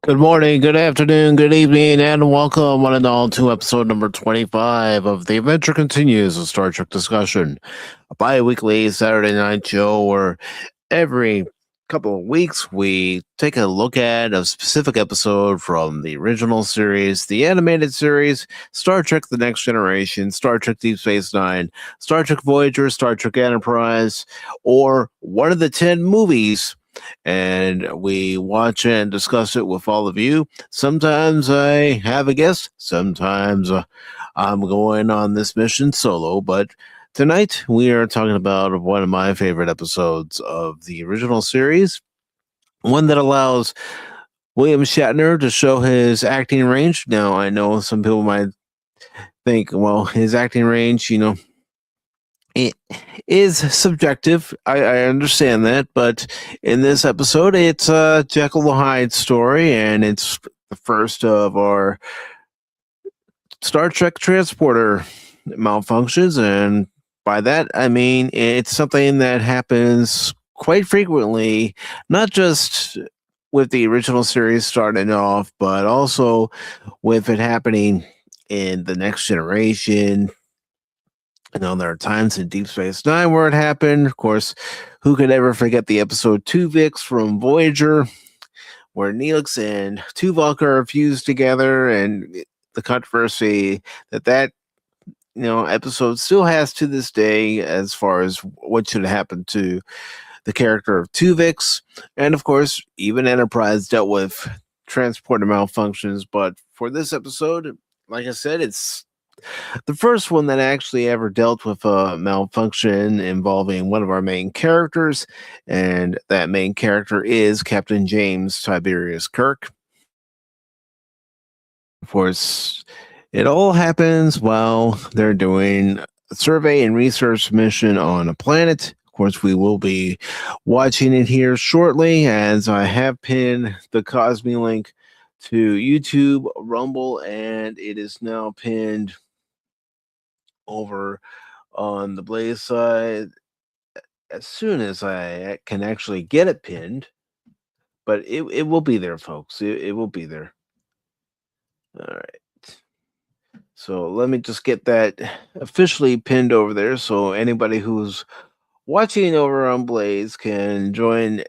Good morning, good afternoon, good evening, and welcome one and all to episode number 25 of The Adventure Continues, a Star Trek discussion, a bi-weekly Saturday night show where every couple of weeks we take a look at a specific episode from the original series, the animated series, Star Trek The Next Generation, Star Trek Deep Space Nine, Star Trek Voyager, Star Trek Enterprise, or one of the 10 movies, and we watch and discuss it with all of you. Sometimes I have a guest, sometimes I'm going on this mission solo, but tonight we are talking about one of my favorite episodes of the original series, one that allows William Shatner to show his acting range. Now, I know some people might think, well, his acting range, it is subjective. I understand that, but in this episode, it's a Jekyll and Hyde story, and it's the first of our Star Trek transporter malfunctions. And by that, I mean it's something that happens quite frequently, not just with the original series starting off, but also with it happening in the next generation. There are times in Deep Space Nine where it happened. Of course, who could ever forget the episode Tuvix from Voyager, where Neelix and Tuvok are fused together, and the controversy that episode still has to this day as far as what should happen to the character of Tuvix. And of course, even Enterprise dealt with transporter malfunctions. But for this episode, like I said, it's the first one that actually ever dealt with a malfunction involving one of our main characters, and that main character is Captain James Tiberius Kirk. Of course, it all happens while they're doing a survey and research mission on a planet. Of course, we will be watching it here shortly, as I have pinned the Cosme link to YouTube, Rumble, and it is now pinned over on the Blaze side as soon as I can actually get it pinned. But it will be there, folks. It will be there. All right. So let me just get that officially pinned over there so anybody who's watching over on Blaze can join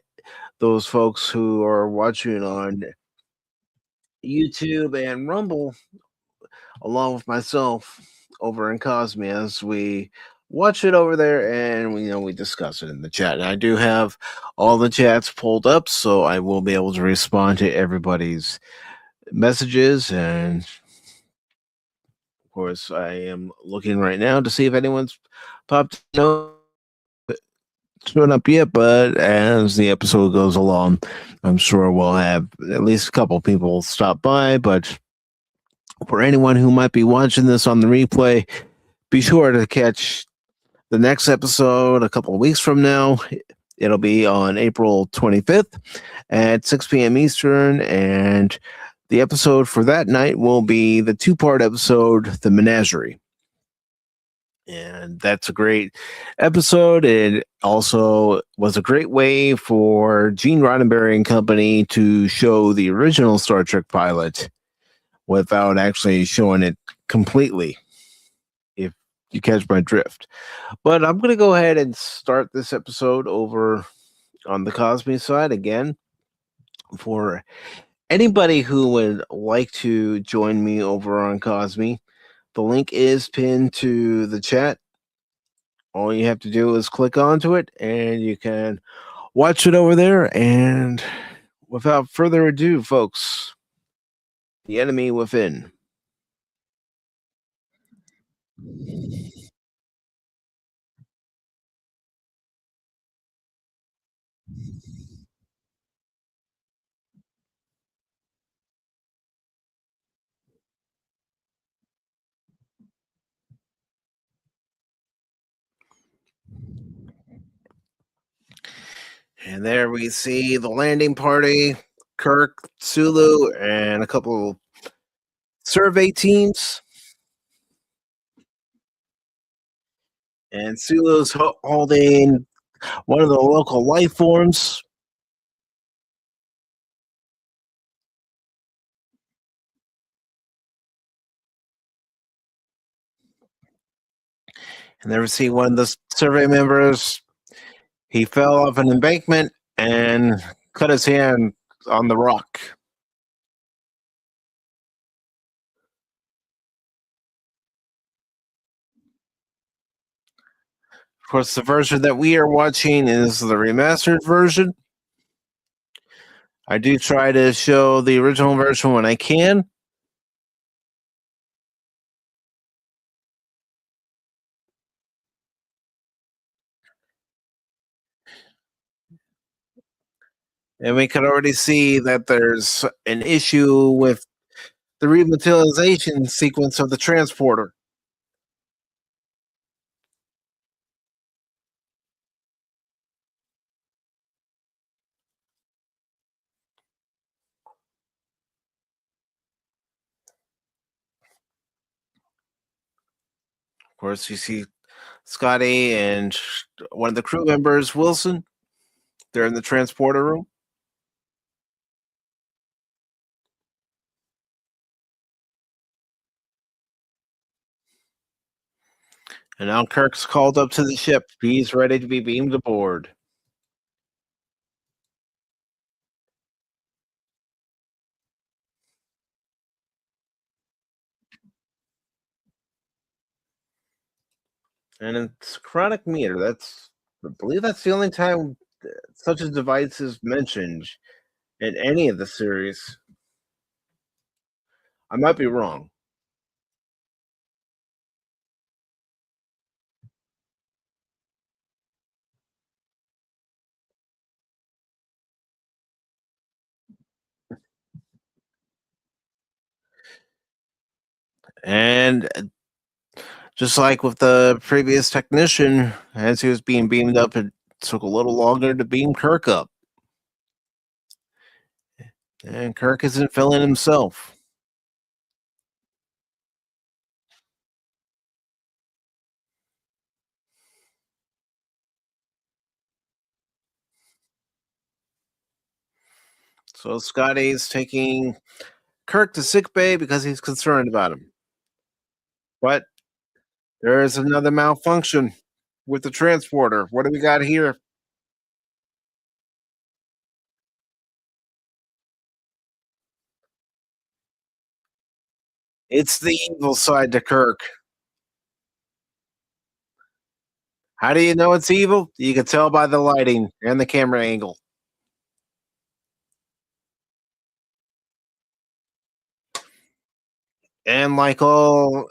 those folks who are watching on YouTube and Rumble along with myself over in Cosme as we watch it over there, and we discuss it in the chat. And I do have all the chats pulled up, so I will be able to respond to everybody's messages. And of course, I am looking right now to see if anyone's popped no showing up yet, but as the episode goes along, I'm sure we'll have at least a couple people stop by. But for anyone who might be watching this on the replay, be sure to catch the next episode a couple of weeks from now. It'll be on April 25th at 6 p.m. Eastern, and the episode for that night will be the two-part episode, The Menagerie. And that's a great episode. It also was a great way for Gene Roddenberry and company to show the original Star Trek pilot without actually showing it completely, if you catch my drift. But I'm going to go ahead and start this episode over on the Cosme side again. For anybody who would like to join me over on Cosme, the link is pinned to the chat. All you have to do is click onto it and you can watch it over there. And without further ado, folks, The Enemy Within. And there we see the landing party, Kirk, Sulu, and a couple survey teams. And Sulu's holding one of the local life forms. And there we see one of the survey members. He fell off an embankment and cut his hand on the rock. Of course, the version that we are watching is the remastered version. I do try to show the original version when I can. And we can already see that there's an issue with the rematerialization sequence of the transporter. Of course, you see Scotty and one of the crew members, Wilson. They're in the transporter room. And now Kirk's called up to the ship. He's ready to be beamed aboard. And it's chronic meter. I believe that's the only time such a device is mentioned in any of the series. I might be wrong. And just like with the previous technician, as he was being beamed up, it took a little longer to beam Kirk up. And Kirk isn't feeling himself. So Scotty's taking Kirk to sickbay because he's concerned about him. But there is another malfunction with the transporter. What do we got here? It's the evil side to Kirk. How do you know it's evil? You can tell by the lighting and the camera angle. And like all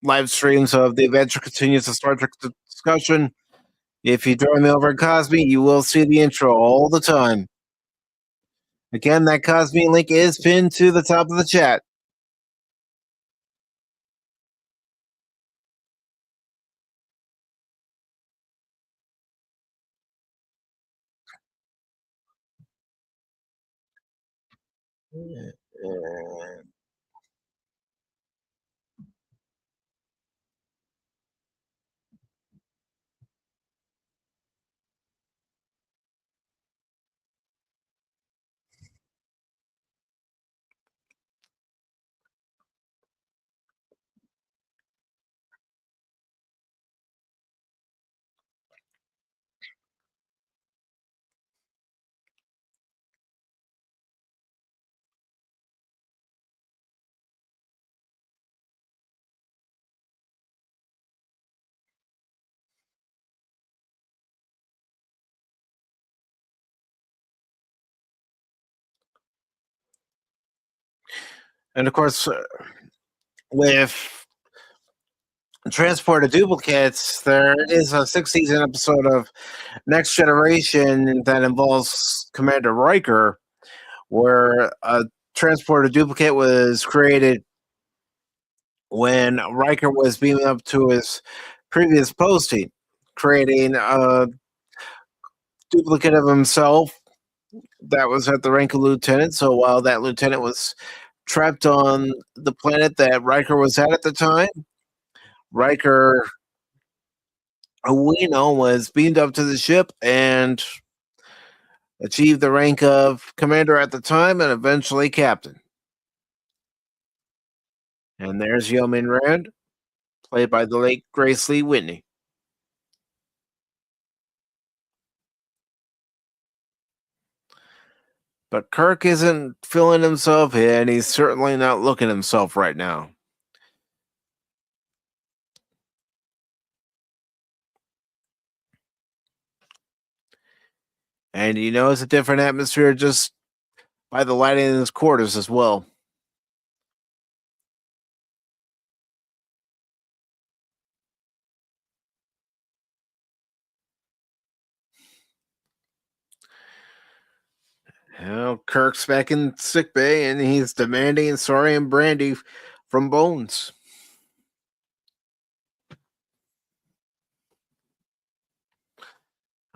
live streams of the Adventure Continues, the Star Trek discussion, if you join me over at Cosme, you will see the intro all the time. Again, that Cosme link is pinned to the top of the chat. And of course, with Transporter Duplicates, there is a 6-season episode of Next Generation that involves Commander Riker, where a transporter duplicate was created when Riker was beaming up to his previous posting, creating a duplicate of himself that was at the rank of lieutenant. So while that lieutenant was trapped on the planet that Riker was at the time, Riker, who we know, was beamed up to the ship and achieved the rank of commander at the time and eventually captain. And there's Yeoman Rand. played by the late Grace Lee Whitney. But Kirk isn't feeling himself, and he's certainly not looking himself right now. And you know, it's a different atmosphere just by the lighting in his quarters as well. Well, Kirk's back in sick bay, and he's demanding sorry and brandy from Bones.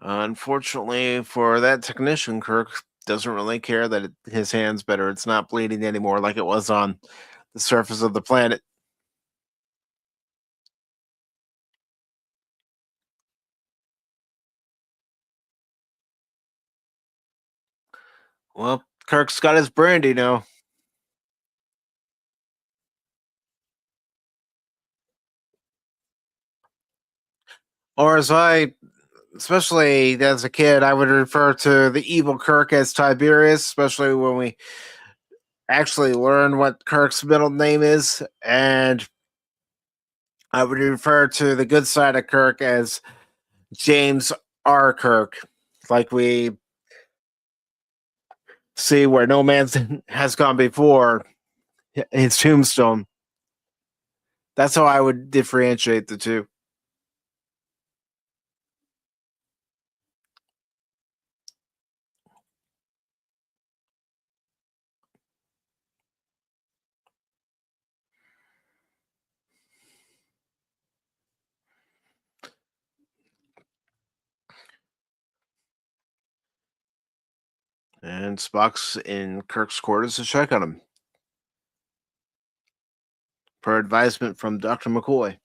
Unfortunately for that technician, Kirk doesn't really care that his hand's better. It's not bleeding anymore like it was on the surface of the planet. Well, Kirk's got his brandy now. Or as I, especially as a kid, I would refer to the evil Kirk as Tiberius, especially when we actually learn what Kirk's middle name is. And I would refer to the good side of Kirk as James R. Kirk, like we see where no man has gone before his tombstone. That's how I would differentiate the two. And Spock's in Kirk's quarters to check on him for advisement from Dr. McCoy.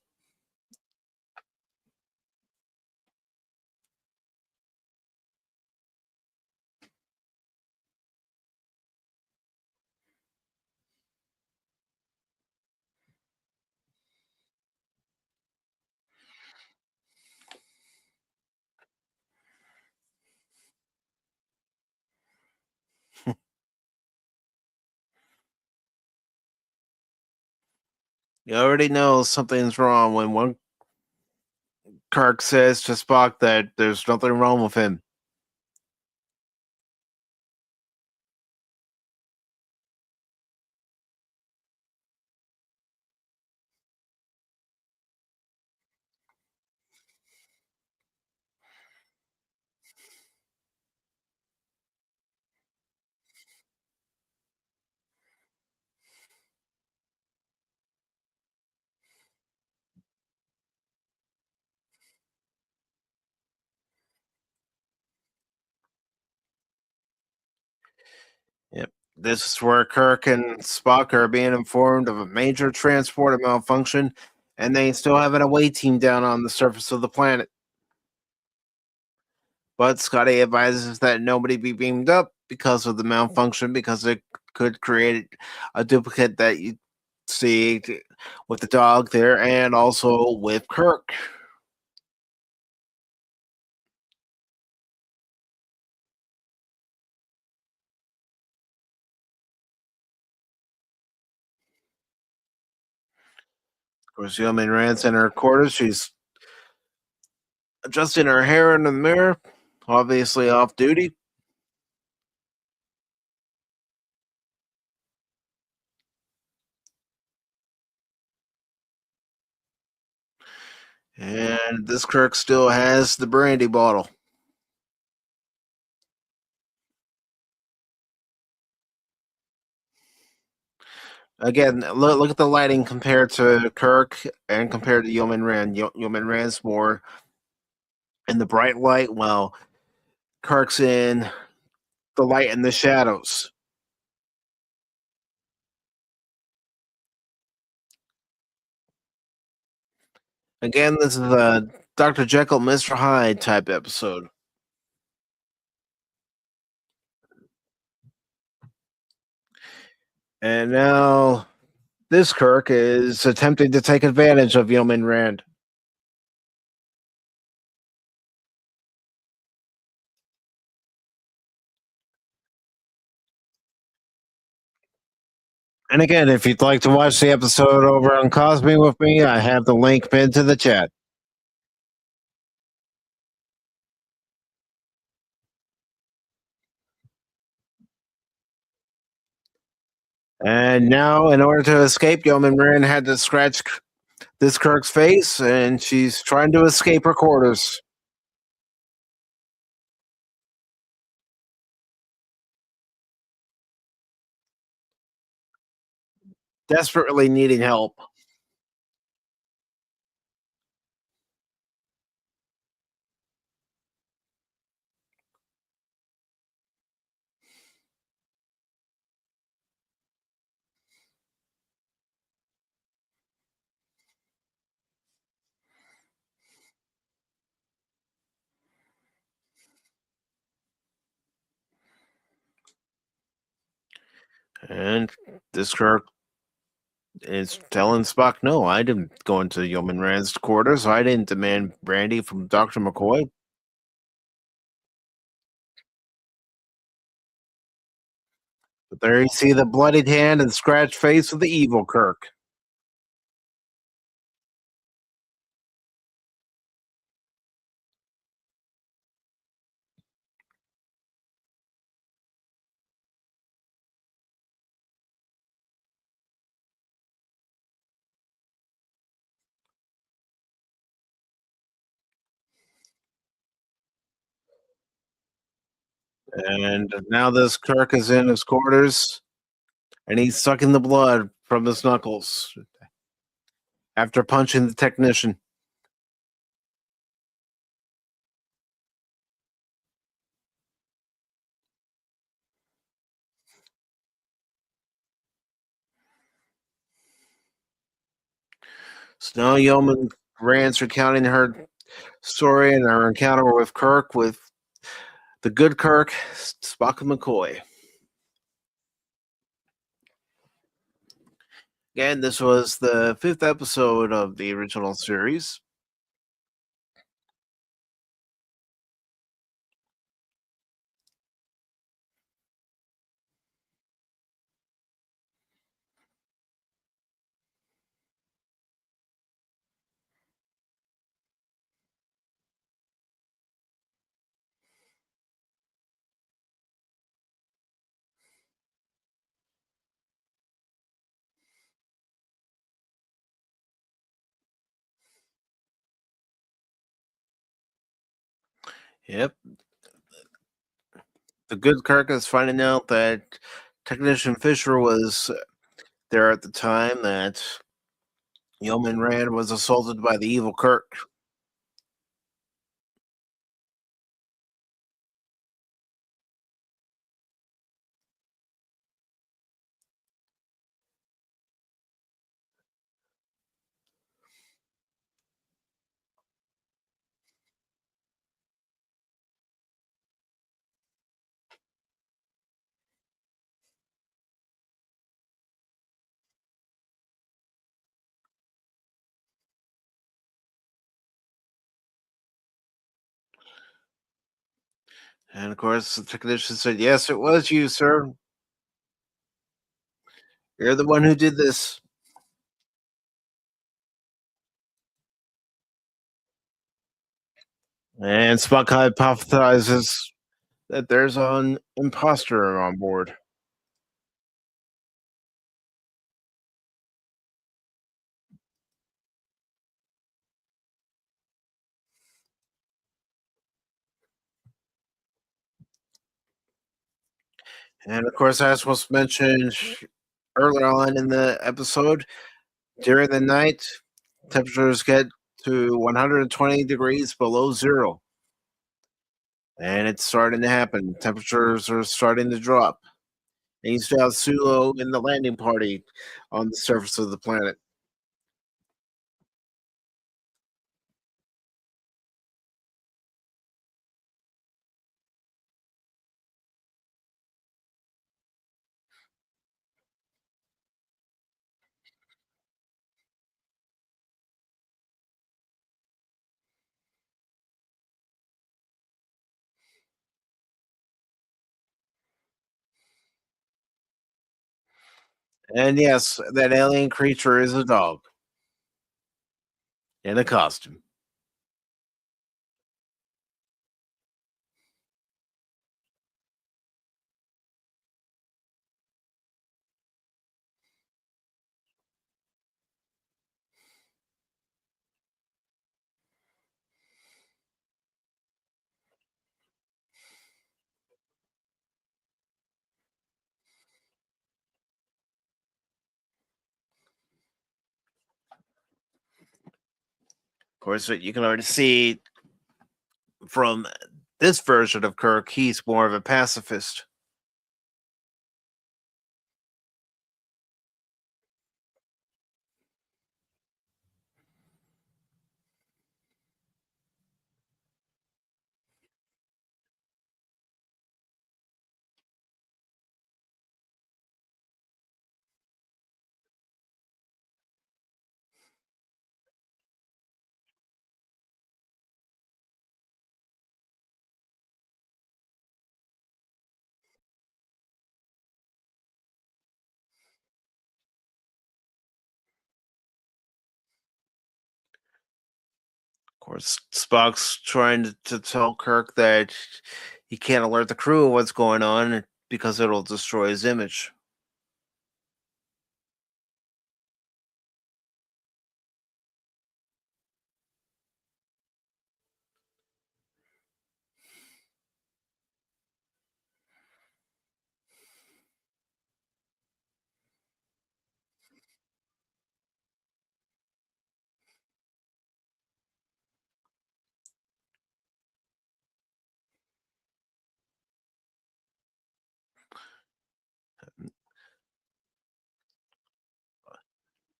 You already know something's wrong when one Kirk says to Spock that there's nothing wrong with him. Yep. This is where Kirk and Spock are being informed of a major transporter malfunction, and they still have an away team down on the surface of the planet. But Scotty advises that nobody be beamed up because of the malfunction, because it could create a duplicate that you see with the dog there, and also with Kirk. Of course, Yeoman Rand's in her quarters. She's adjusting her hair in the mirror, obviously off duty. And this Kirk still has the brandy bottle. Again, look at the lighting compared to Kirk and compared to Yeoman Rand. Yeoman Rand's more in the bright light, while Kirk's in the light and the shadows. Again, this is a Dr. Jekyll, Mr. Hyde type episode. And now This Kirk is attempting to take advantage of Yeoman Rand. And again, if you'd like to watch the episode over on Cosby with me, I have the link pinned to the chat. And now, in order to escape, Yeoman Rand had to scratch this Kirk's face, and she's trying to escape her quarters. Desperately needing help. And this Kirk is telling Spock, no, I didn't go into Yeoman Rand's quarters. I didn't demand brandy from Dr. McCoy. But there you see the bloodied hand and scratched face of the evil Kirk. And now this Kirk is in his quarters, and he's sucking the blood from his knuckles after punching the technician. So now Yeoman Rand's recounting her story and her encounter with Kirk, with the good Kirk, Spock and McCoy. Again, this was the 5th episode of the original series. Yep. The good Kirk is finding out that Technician Fisher was there at the time that Yeoman Rand was assaulted by the evil Kirk. And of course, the technician said, "Yes, it was you, sir. You're the one who did this." And Spock hypothesizes that there's an imposter on board. And of course, as was mentioned earlier on in the episode, during the night, temperatures get to 120 degrees below zero. And it's starting to happen. Temperatures are starting to drop. And you still have Sulu in the landing party on the surface of the planet. And yes, that alien creature is a dog in a costume. Of course, you can already see from this version of Kirk, he's more of a pacifist. Of course, Spock's trying to tell Kirk that he can't alert the crew of what's going on because it'll destroy his image.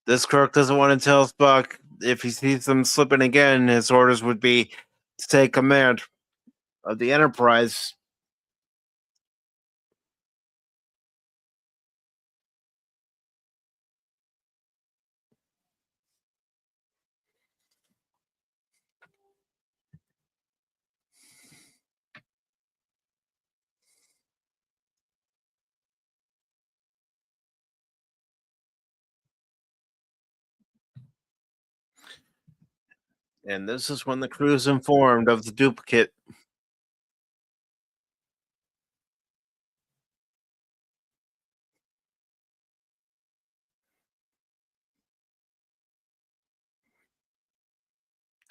This Kirk doesn't want to tell Spock if he sees them slipping again, his orders would be to take command of the Enterprise. And this is when the crew is informed of the duplicate.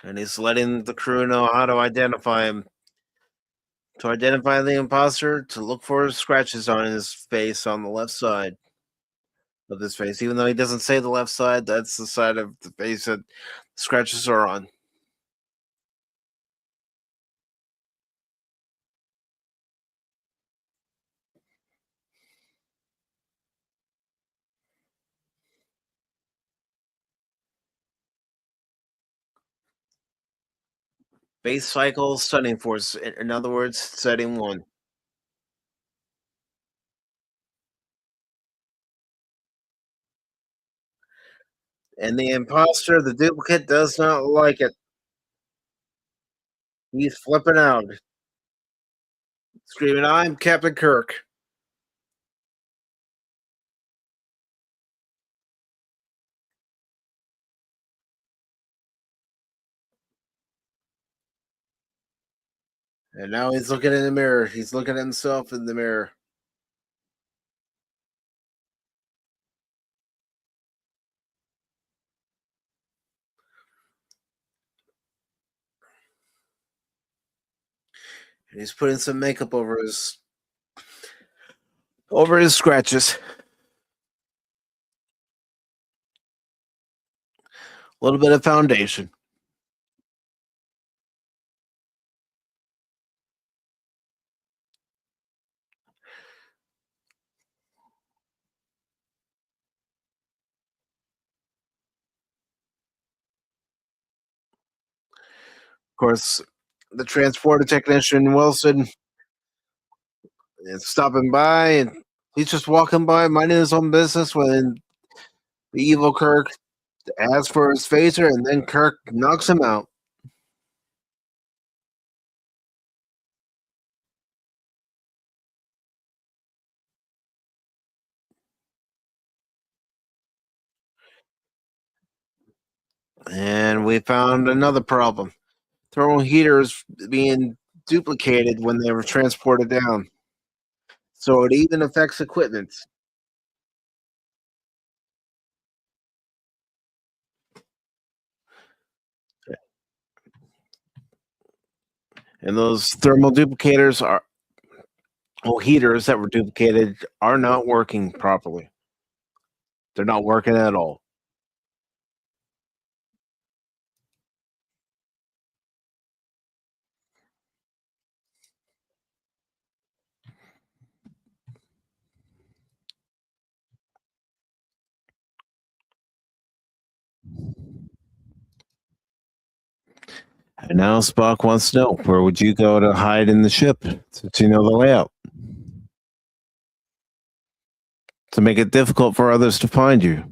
And he's letting the crew know how to identify him. To identify the imposter, to look for scratches on his face on the left side of his face. Even though he doesn't say the left side, that's the side of the face that scratches are on. Base cycle, stunning force. In other words, setting one. And the imposter, the duplicate, does not like it. He's flipping out, screaming, "I'm Captain Kirk." And now he's looking in the mirror. He's looking at himself in the mirror. And he's putting some makeup over his scratches. A little bit of foundation. Of course, the transporter technician Wilson is stopping by, and he's just walking by, minding his own business when the evil Kirk asks for his phaser, and then Kirk knocks him out. And we found another problem. Thermal heaters being duplicated when they were transported down. So it even affects equipment. And those thermal duplicators are heaters that were duplicated are not working properly. They're not working at all. And now Spock wants to know, where would you go to hide in the ship since you know the layout? To make it difficult for others to find you.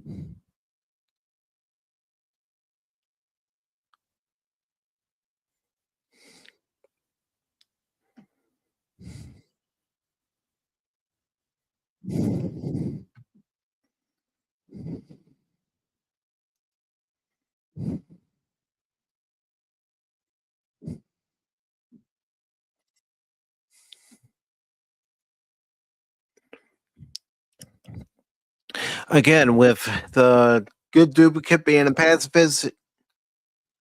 Again, with the good duplicate being a pacifist,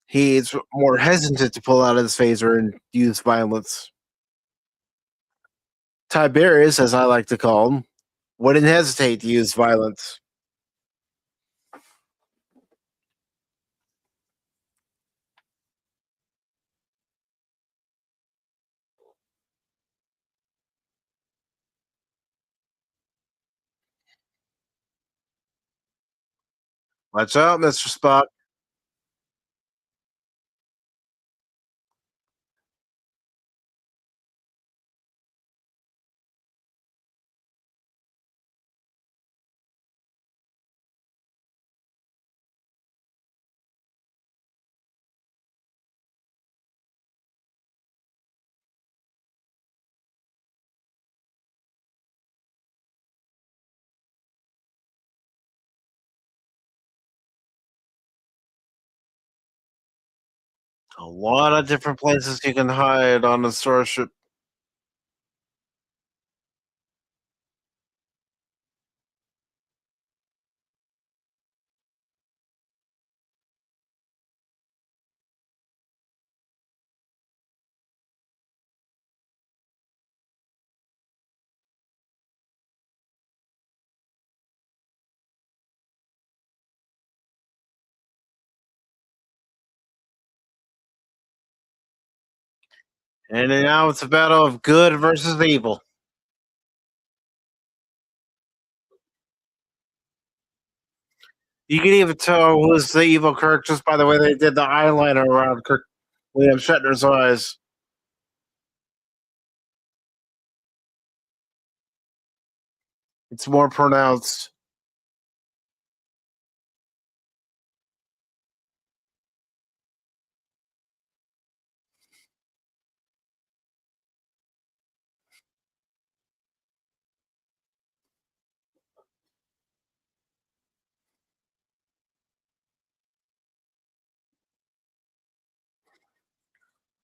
he's more hesitant to pull out his phaser and use violence. Tiberius, as I like to call him, wouldn't hesitate to use violence. Watch out, Mr. Spock. A lot of different places you can hide on a starship. And now it's a battle of good versus evil. You can even tell who's the evil Kirk just by the way they did the eyeliner around Kirk William Shatner's eyes. It's more pronounced.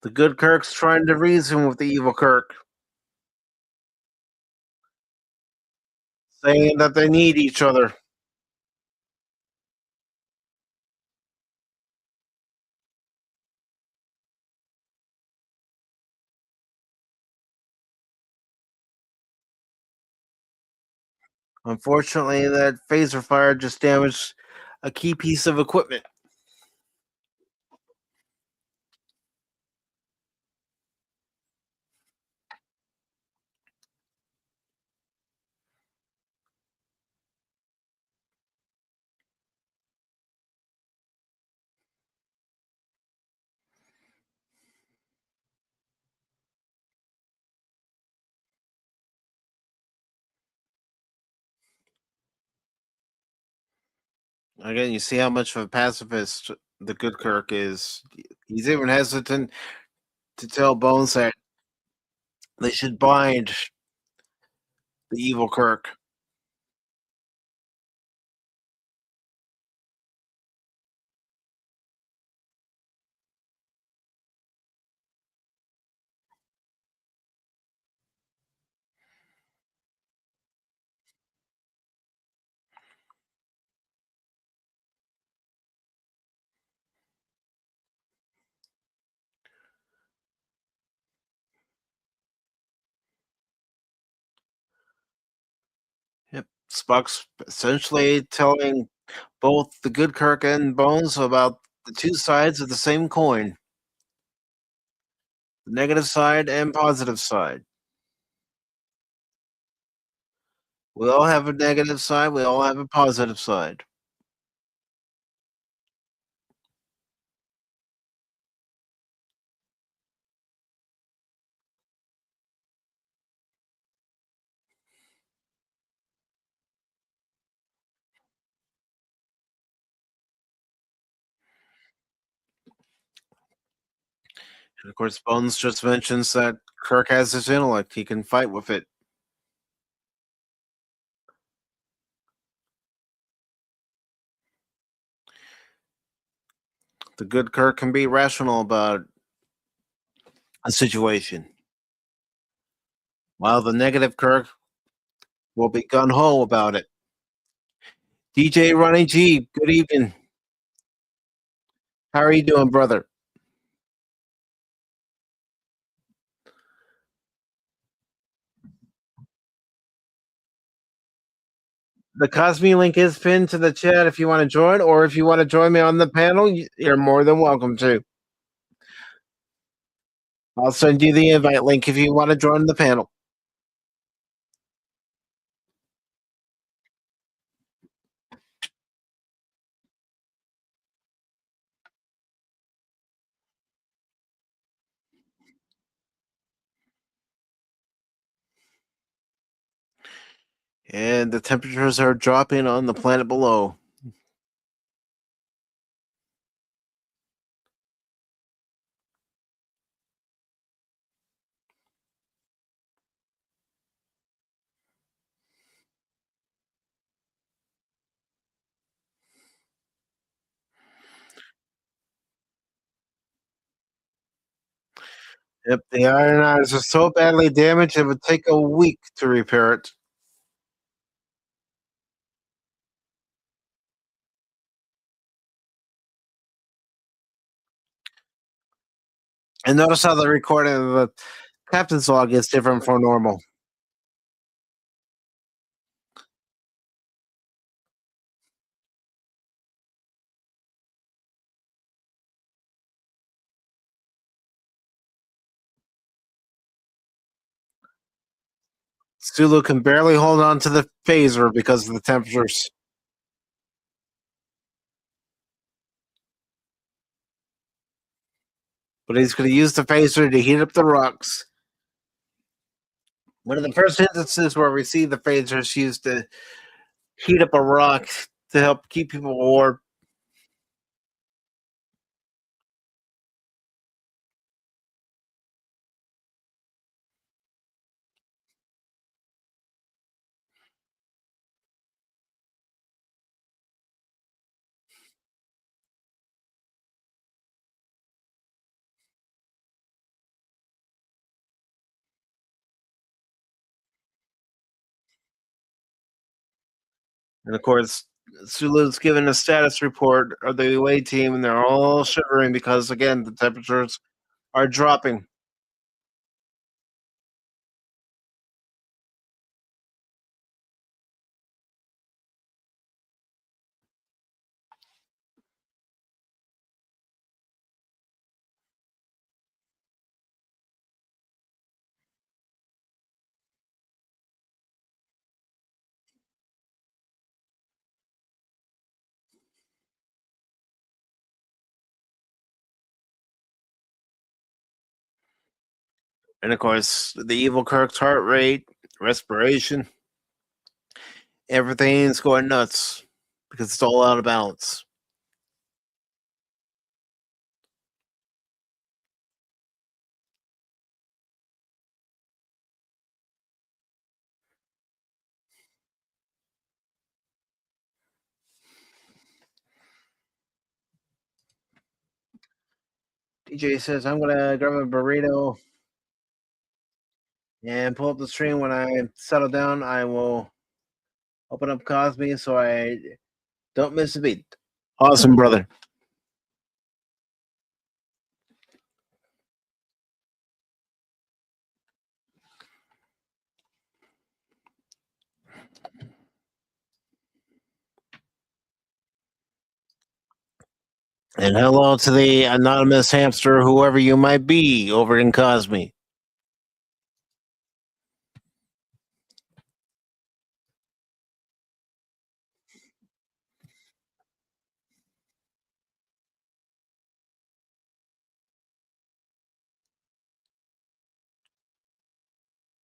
The good Kirk's trying to reason with the evil Kirk, saying that they need each other. Unfortunately, that phaser fire just damaged a key piece of equipment. Again, you see how much of a pacifist the good Kirk is. He's even hesitant to tell Bones that they should bind the evil Kirk. Spock's essentially telling both the good Kirk and Bones about the two sides of the same coin, the negative side and positive side. We all have a negative side, we all have a positive side. And of course, Bones just mentions that Kirk has his intellect, he can fight with it. The good Kirk can be rational about a situation, while the negative Kirk will be gun ho about it. DJ Ronnie G, good evening. How are you doing, brother? The Cosme link is pinned to the chat if you want to join, or if you want to join me on the panel, you're more than welcome to. I'll send you the invite link if you want to join the panel. And the temperatures are dropping on the planet below. Yep, the iron eyes are so badly damaged it would take a week to repair it. And notice how the recording of the captain's log is different from normal. Sulu can barely hold on to the phaser because of the temperatures. But he's going to use the phaser to heat up the rocks. One of the first instances where we see the phasers used to heat up a rock to help keep people warm. And of course, Sulu's given a status report of the away team, and they're all shivering because, again, the temperatures are dropping. And of course, the evil Kirk's heart rate, respiration, everything's going nuts because it's all out of balance. DJ says, I'm going to grab a burrito and pull up the stream. When I settle down, I will open up Cosme so I don't miss a beat. Awesome, brother. And hello to the anonymous hamster, whoever you might be, over in Cosme.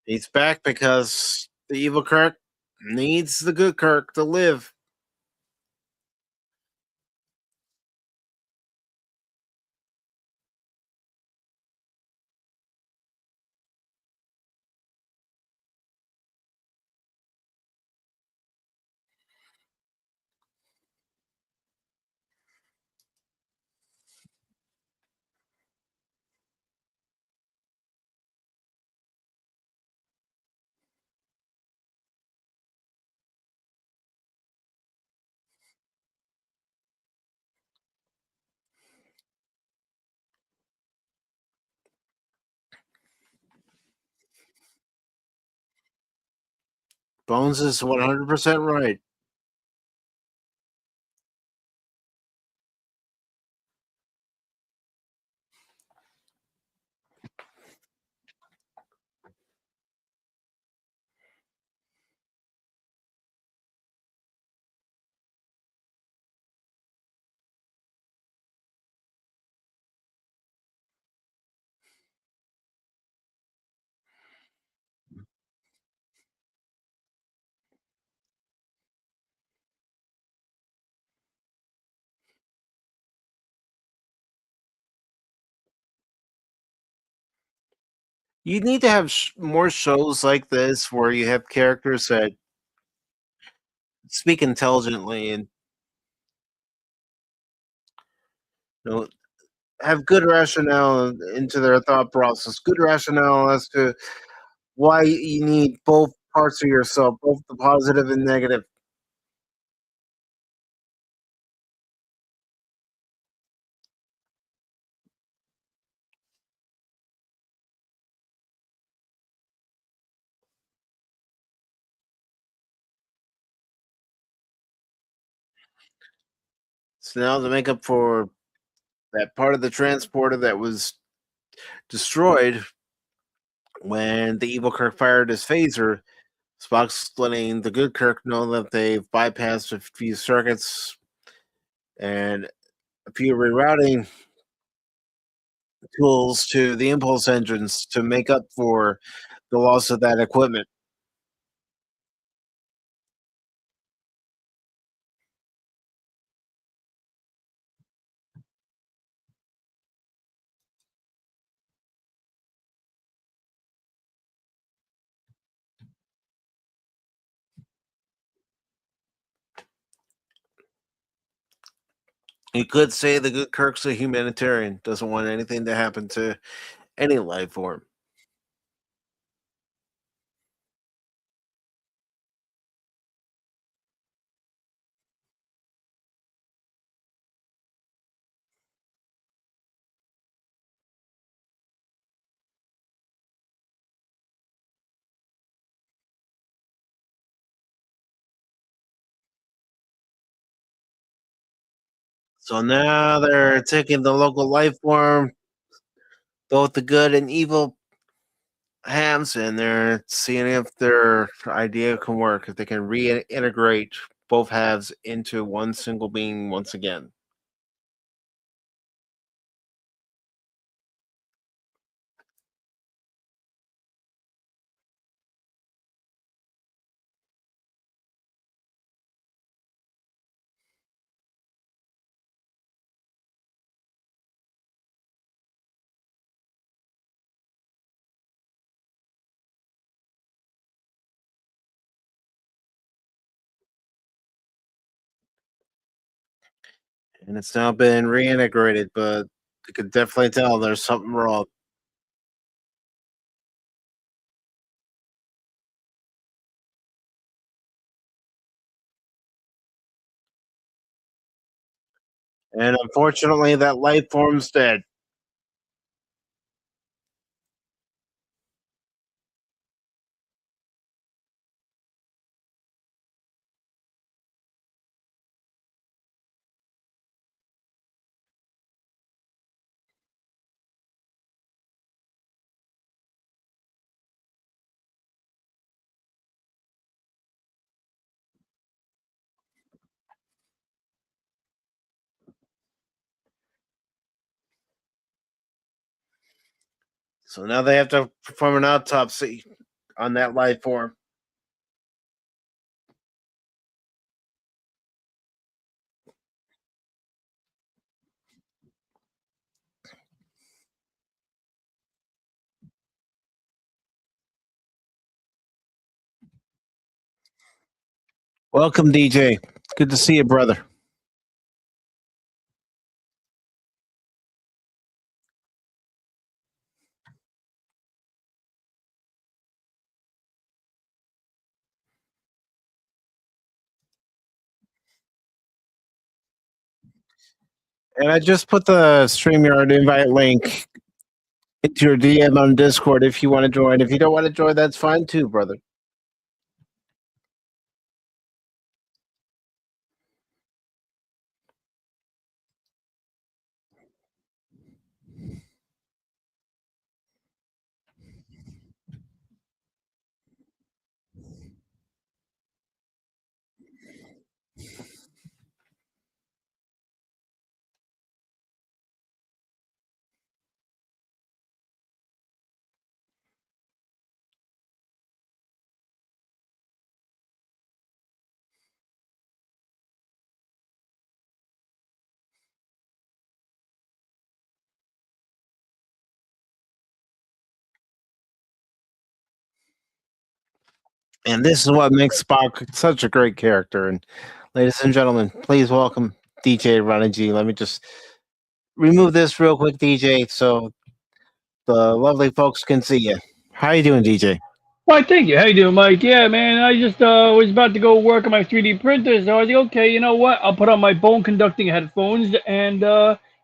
He's back because the evil Kirk needs the good Kirk to live. Bones is 100% right. You need to have more shows like this where you have characters that speak intelligently and you know, have good rationale into their thought process, good rationale as to why you need both parts of yourself, both the positive and negative. So now to make up for that part of the transporter that was destroyed when the evil Kirk fired his phaser, Spock's letting the good Kirk know that they've bypassed a few circuits and a few rerouting tools to the impulse engines to make up for the loss of that equipment. You could say the good Kirk's a humanitarian, doesn't want anything to happen to any life form. So now they're taking the local life form, both the good and evil halves, and they're seeing if their idea can work, if they can reintegrate both halves into one single being once again. And it's now been reintegrated, but you could definitely tell there's something wrong. And unfortunately, that life form's dead. So now they have to perform an autopsy on that life form. Welcome, DJ. Good to see you, brother. And I just put the StreamYard invite link into your DM on Discord if you want to join. If you don't want to join, that's fine too, brother. And this is what makes Spock such a great character. And ladies and gentlemen, please welcome DJ Ronnie G. Let me just remove this real quick, DJ, so the lovely folks can see you. How you doing, DJ? Why, thank you. How you doing, Mike? Yeah, man, I just was about to go work on my 3D printer, so I was like, okay, you know what? I'll put on my bone conducting headphones and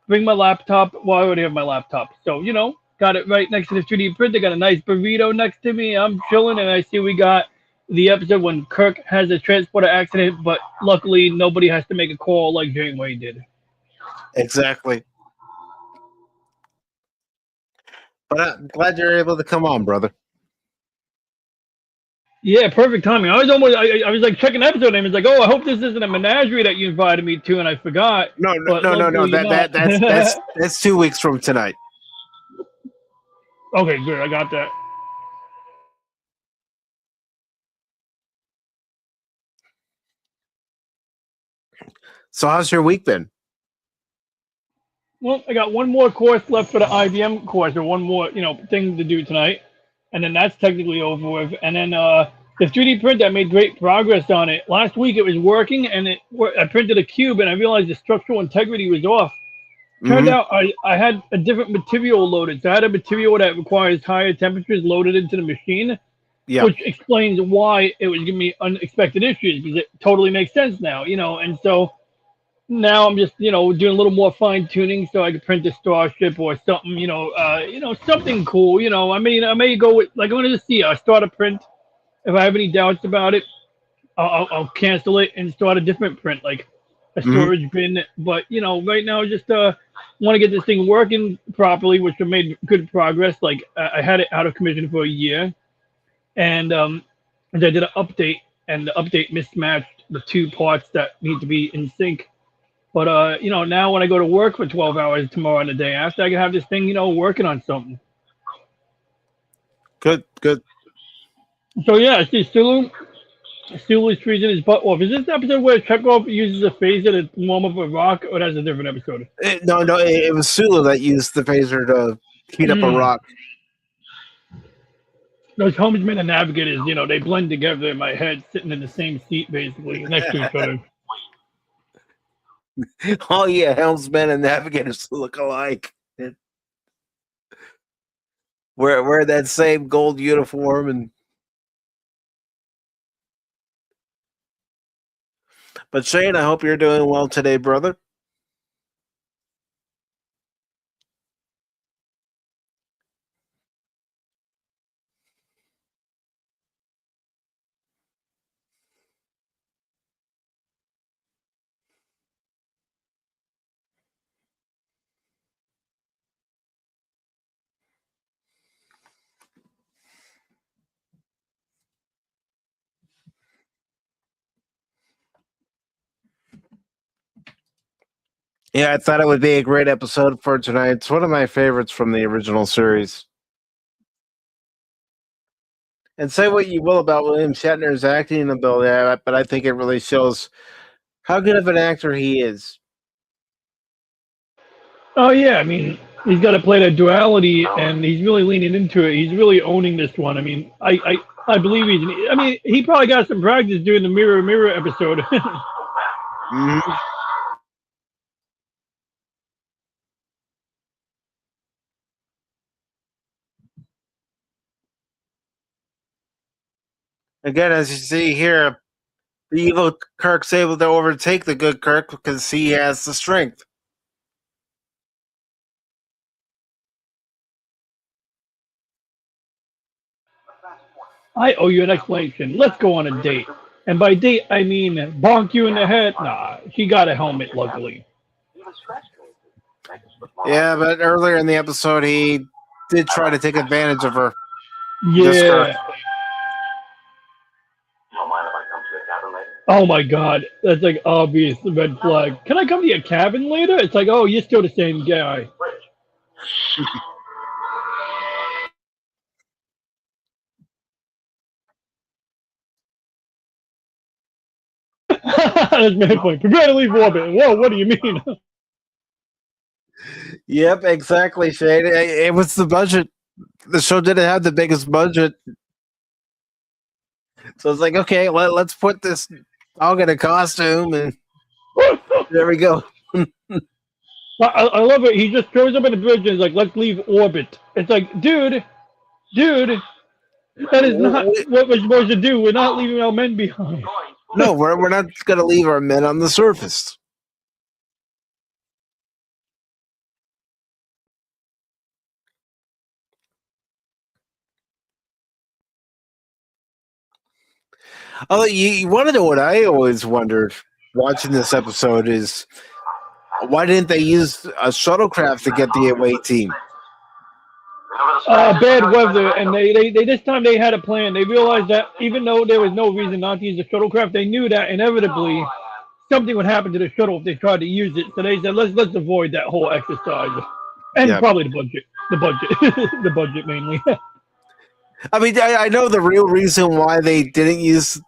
bring my laptop. Well, I already have my laptop, so got it right next to the 3D printer. Got a nice burrito next to me. I'm chilling, and I see we got the episode when Kirk has a transporter accident, but luckily nobody has to make a call like Janeway did. Exactly. But I'm glad you're able to come on, brother. Yeah, perfect timing. I was like checking the episode name. It's like, oh, I hope this isn't a menagerie that you invited me to, and I forgot. No, But no. luckily not. That's 2 weeks from tonight. Okay, good. I got that. So how's your week been? Well, I got one more course left for the IBM course, or one more, thing to do tonight, and then that's technically over with. And then the 3D print, I made great progress on it. Last week it was working, and I printed a cube, and I realized the structural integrity was off. Turned Mm-hmm. out I had a different material loaded. So I had a material that requires higher temperatures loaded into the machine, Yeah. which explains why it was giving me unexpected issues, because it totally makes sense now, And so now I'm just, doing a little more fine tuning so I could print a starship or something, something cool. I may go with, like, I'm gonna just see. I'll start a print. If I have any doubts about it, I'll cancel it and start a different print, like a Mm-hmm. storage bin. But right now, I just want to get this thing working properly, which I made good progress. Like I had it out of commission for a year, and I did an update, and the update mismatched the two parts that need to be in sync. But now when I go to work for 12 hours tomorrow and the day after, I can have this thing, working on something. Good. So yeah, I see Sulu's freezing his butt off. Is this the episode where Chekhov uses a phaser to warm up a rock, or that's a different episode? No, it was Sulu that used the phaser to heat up a rock. Those helmsmen and navigators, they blend together in my head, sitting in the same seat, basically, next to each other. Oh yeah, helmsmen and navigators look alike. Wear that same gold uniform and. But Shane, I hope you're doing well today, brother. Yeah, I thought it would be a great episode for tonight. It's one of my favorites from the original series. And say what you will about William Shatner's acting ability, but I think it really shows how good of an actor he is. Oh yeah, I mean, he's got to play that duality, and he's really leaning into it. He's really owning this one. I mean, I believe he's. I mean, he probably got some practice doing the Mirror Mirror episode. Mm-hmm. Again, as you see here, the evil Kirk's able to overtake the good Kirk because he has the strength. I owe you an explanation. Let's go on a date. And by date, I mean bonk you in the head. Nah, she got a helmet, luckily. Yeah, but earlier in the episode, he did try to take advantage of her. Yeah. Oh my god, that's like obvious red flag. Can I come to your cabin later? It's like, oh, you're still the same guy. That's my point. Prepare to leave orbit. Whoa, what do you mean? Yep, exactly, Shane. It was the budget. The show didn't have the biggest budget. So it's like, okay, let's put this dog in a costume, and there we go. I love it. He just throws up in the bridge and is like, let's leave orbit. It's like, dude, that is not what we're supposed to do. We're not leaving our men behind. No, we're not going to leave our men on the surface. Although you want to know what I always wondered watching this episode is why didn't they use a shuttlecraft to get the away team? Bad weather, and they this time they had a plan. They realized that even though there was no reason not to use the shuttlecraft, they knew that inevitably something would happen to the shuttle if they tried to use it. So they said, let's avoid that whole exercise, and probably the budget mainly. I mean, I know the real reason why they didn't use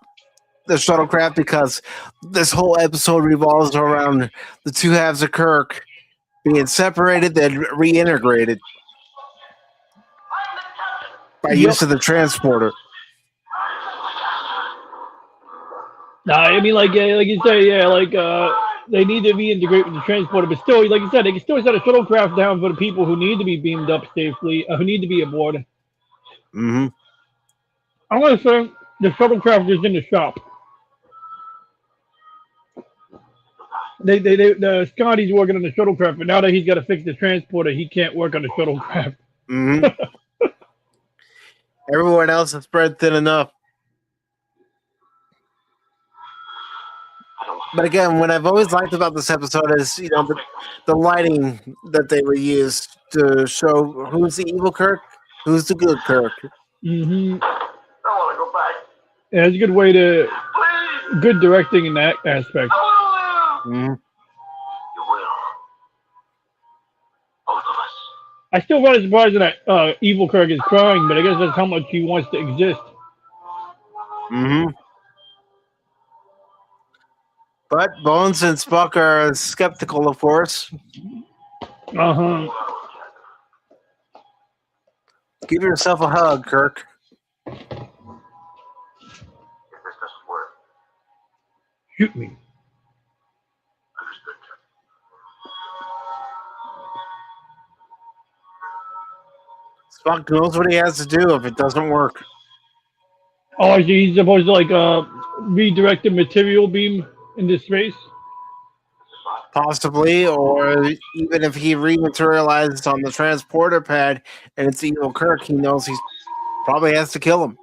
the shuttlecraft because this whole episode revolves around the two halves of Kirk being separated then reintegrated by use of the transporter. Nah, I mean, like you say, they need to reintegrate with the transporter, but still, like you said, they can still set a shuttlecraft down for the people who need to be beamed up safely, who need to be aboard. Mm-hmm. I want to say the shuttlecraft is in the shop. The Scotty's working on the shuttlecraft, but now that he's got to fix the transporter, he can't work on the shuttlecraft. Mm-hmm. Everyone else is spread thin enough. But again, what I've always liked about this episode is, the lighting that they would use to show who's the evil Kirk, who's the good Kirk. Mm-hmm. Yeah, it's a good way to good directing in that aspect. Mm-hmm. I still find it surprising that evil Kirk is crying, but I guess that's how much he wants to exist. Mm-hmm. But Bones and Spock are skeptical, of course. Uh-huh. Give yourself a hug, Kirk. Shoot me. Spock knows what he has to do if it doesn't work. Oh, he's supposed to redirect the material beam into space? Possibly, or even if he rematerializes on the transporter pad and it's evil Kirk, he knows he probably has to kill him.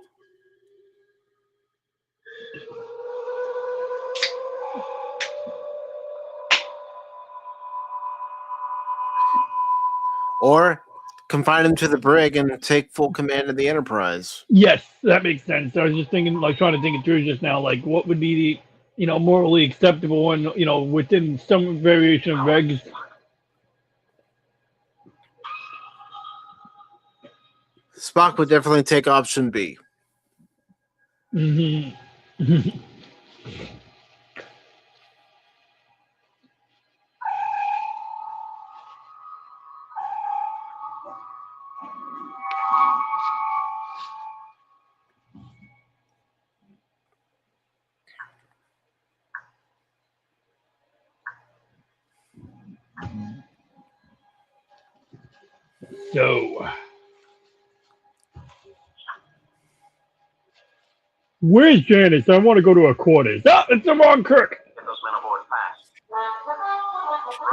Or confine him to the brig and take full command of the Enterprise. Yes, that makes sense. I was just thinking, trying to think it through just now, what would be the, morally acceptable one, within some variation of regs. Spock would definitely take option B. Mm-hmm. So, where's Janice? I want to go to her quarters. Ah, it's the wrong Kirk. Get those men aboard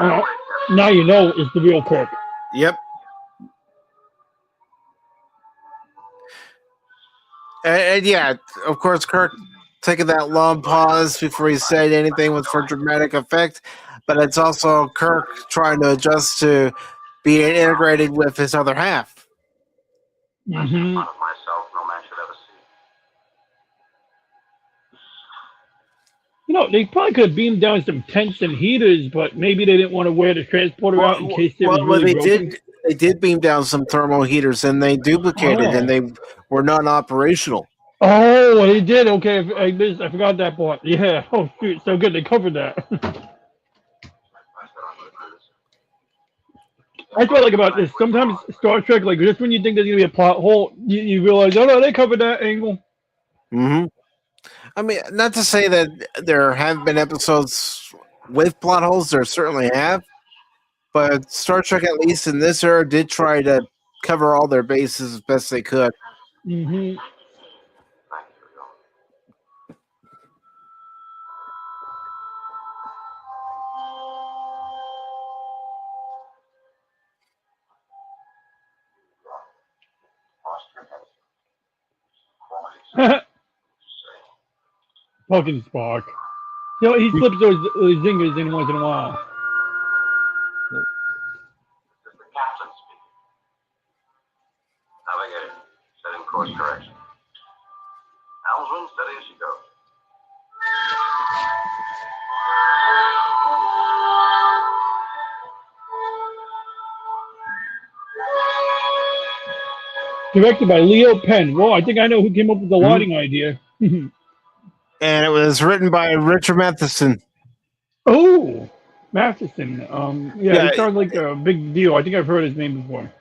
fast. Now you know it's the real Kirk. Yep. And yeah, of course, Kirk taking that long pause before he said anything was for dramatic effect, but it's also Kirk trying to adjust to being integrated with his other half. Mm-hmm. Part of myself no man should ever see. You know, they probably could have beamed down some tents and heaters, but maybe they didn't want to wear the transporter out in case it was really broken. They did beam down some thermal heaters, and they duplicated, and they were non-operational. Oh, they did. Okay, I forgot that part. Yeah. Oh shoot, so good they covered that. That's what I like about this. Sometimes Star Trek, like just when you think there's gonna be a plot hole, you realize, oh no, they covered that angle. Mm-hmm. I mean, not to say that there have been episodes with plot holes. There certainly have. But Star Trek, at least in this era, did try to cover all their bases as best they could. Mm-hmm. Fucking Spock. You know, he slips those zingers in once in a while. This is the captain speaking. Navigator, setting course correction. Helmsman, steady as she goes. Directed by Leo Penn. Well, I think I know who came up with the lighting idea. And it was written by Richard Matheson. Oh, Matheson. Yeah, he sounds like a big deal. I think I've heard his name before.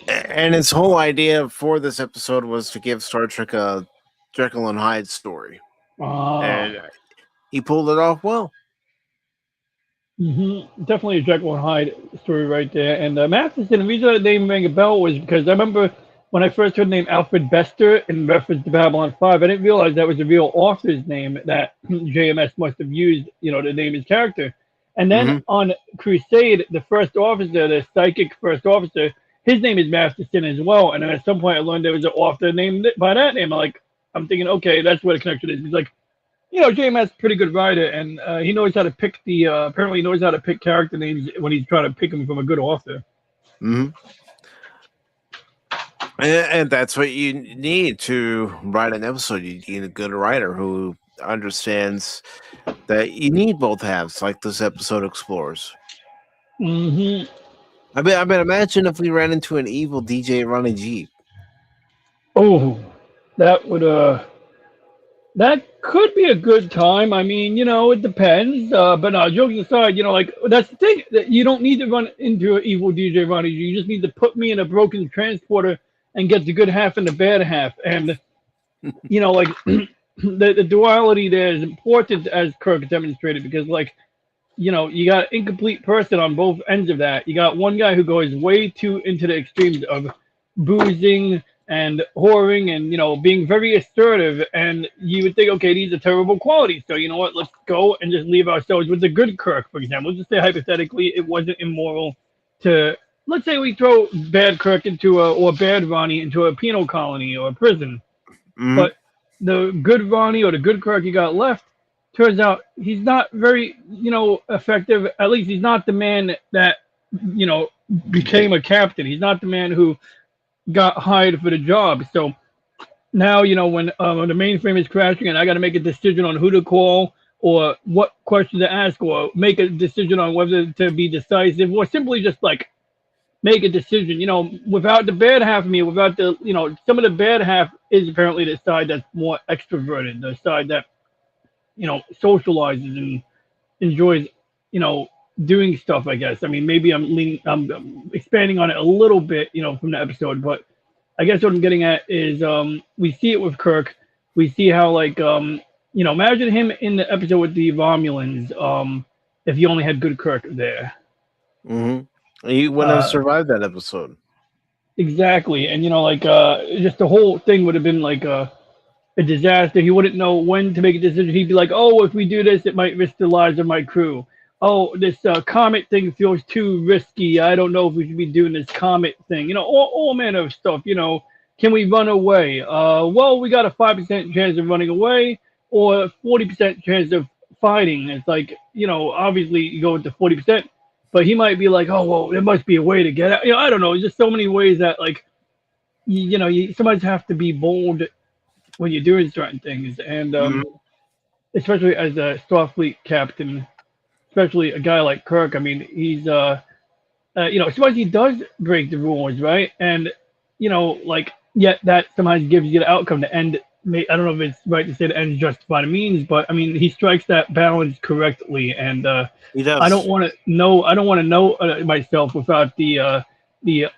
And his whole idea for this episode was to give Star Trek a Jekyll and Hyde story. And he pulled it off well. Mm-hmm. Definitely a Jekyll and Hyde story right there. And Matheson, the reason that name rang a bell was because I remember when I first heard the name Alfred Bester in reference to Babylon 5, I didn't realize that was the real author's name that JMS must have used, to name his character. And then on Crusade, the first officer, the psychic first officer, his name is Matheson as well. And then at some point I learned there was an author named by that name. I'm thinking, okay, that's where the connection is. He's like, JMS pretty good writer, and he knows how to pick apparently knows how to pick character names when he's trying to pick them from a good author. Mm-hmm. And that's what you need to write an episode. You need a good writer who understands that you need both halves, like this episode explores. Mm-hmm. I mean, imagine if we ran into an evil DJ running Jeep. Oh, that would that could be a good time. I mean, it depends. But no, joking aside, that's the thing. That you don't need to run into an evil DJ Ronnie G. You just need to put me in a broken transporter and get the good half and the bad half. And, the duality there is important, as Kirk demonstrated, because, you got an incomplete person on both ends of that. You got one guy who goes way too into the extremes of boozing and whoring and, being very assertive. And you would think, okay, these are terrible qualities. So, you know what, let's go and just leave ourselves with the good Kirk, for example. Let's just say hypothetically it wasn't immoral to, let's say we throw bad Kirk or bad Ronnie into a penal colony or a prison. Mm-hmm. But the good Ronnie or the good Kirk you got left, turns out he's not very, effective. At least he's not the man that, became a captain. He's not the man who got hired for the job. So now, when the mainframe is crashing and I got to make a decision on who to call or what question to ask or make a decision on whether to be decisive or simply just make a decision. Without the bad half of me, without the some of the bad half is apparently the side that's more extroverted, the side that socializes and enjoys doing stuff. I guess. I mean, maybe I'm expanding on it a little bit, from the episode, but I guess what I'm getting at is we see it with Kirk. We see how imagine him in the episode with the Romulans. If he only had good Kirk there. Mm-hmm. He wouldn't have survived that episode. Exactly, and just the whole thing would have been like a disaster. He wouldn't know when to make a decision. He'd be like, "Oh, if we do this, it might risk the lives of my crew. Oh, this comet thing feels too risky. I don't know if we should be doing this comet thing. All manner of stuff. Can we run away? Well, we got a 5% chance of running away, or 40% chance of fighting. It's like, obviously you go with the 40%, but he might be like, oh, well, there must be a way to get out. I don't know. There's just so many ways that you sometimes have to be bold when you're doing certain things. And especially as a Starfleet captain, especially a guy like Kirk, I mean, he's, sometimes he does break the rules, right? And, yet that sometimes gives you the outcome. The end, I don't know if it's right to say the end justify the means, but I mean, he strikes that balance correctly. And he does. I don't want to know myself without the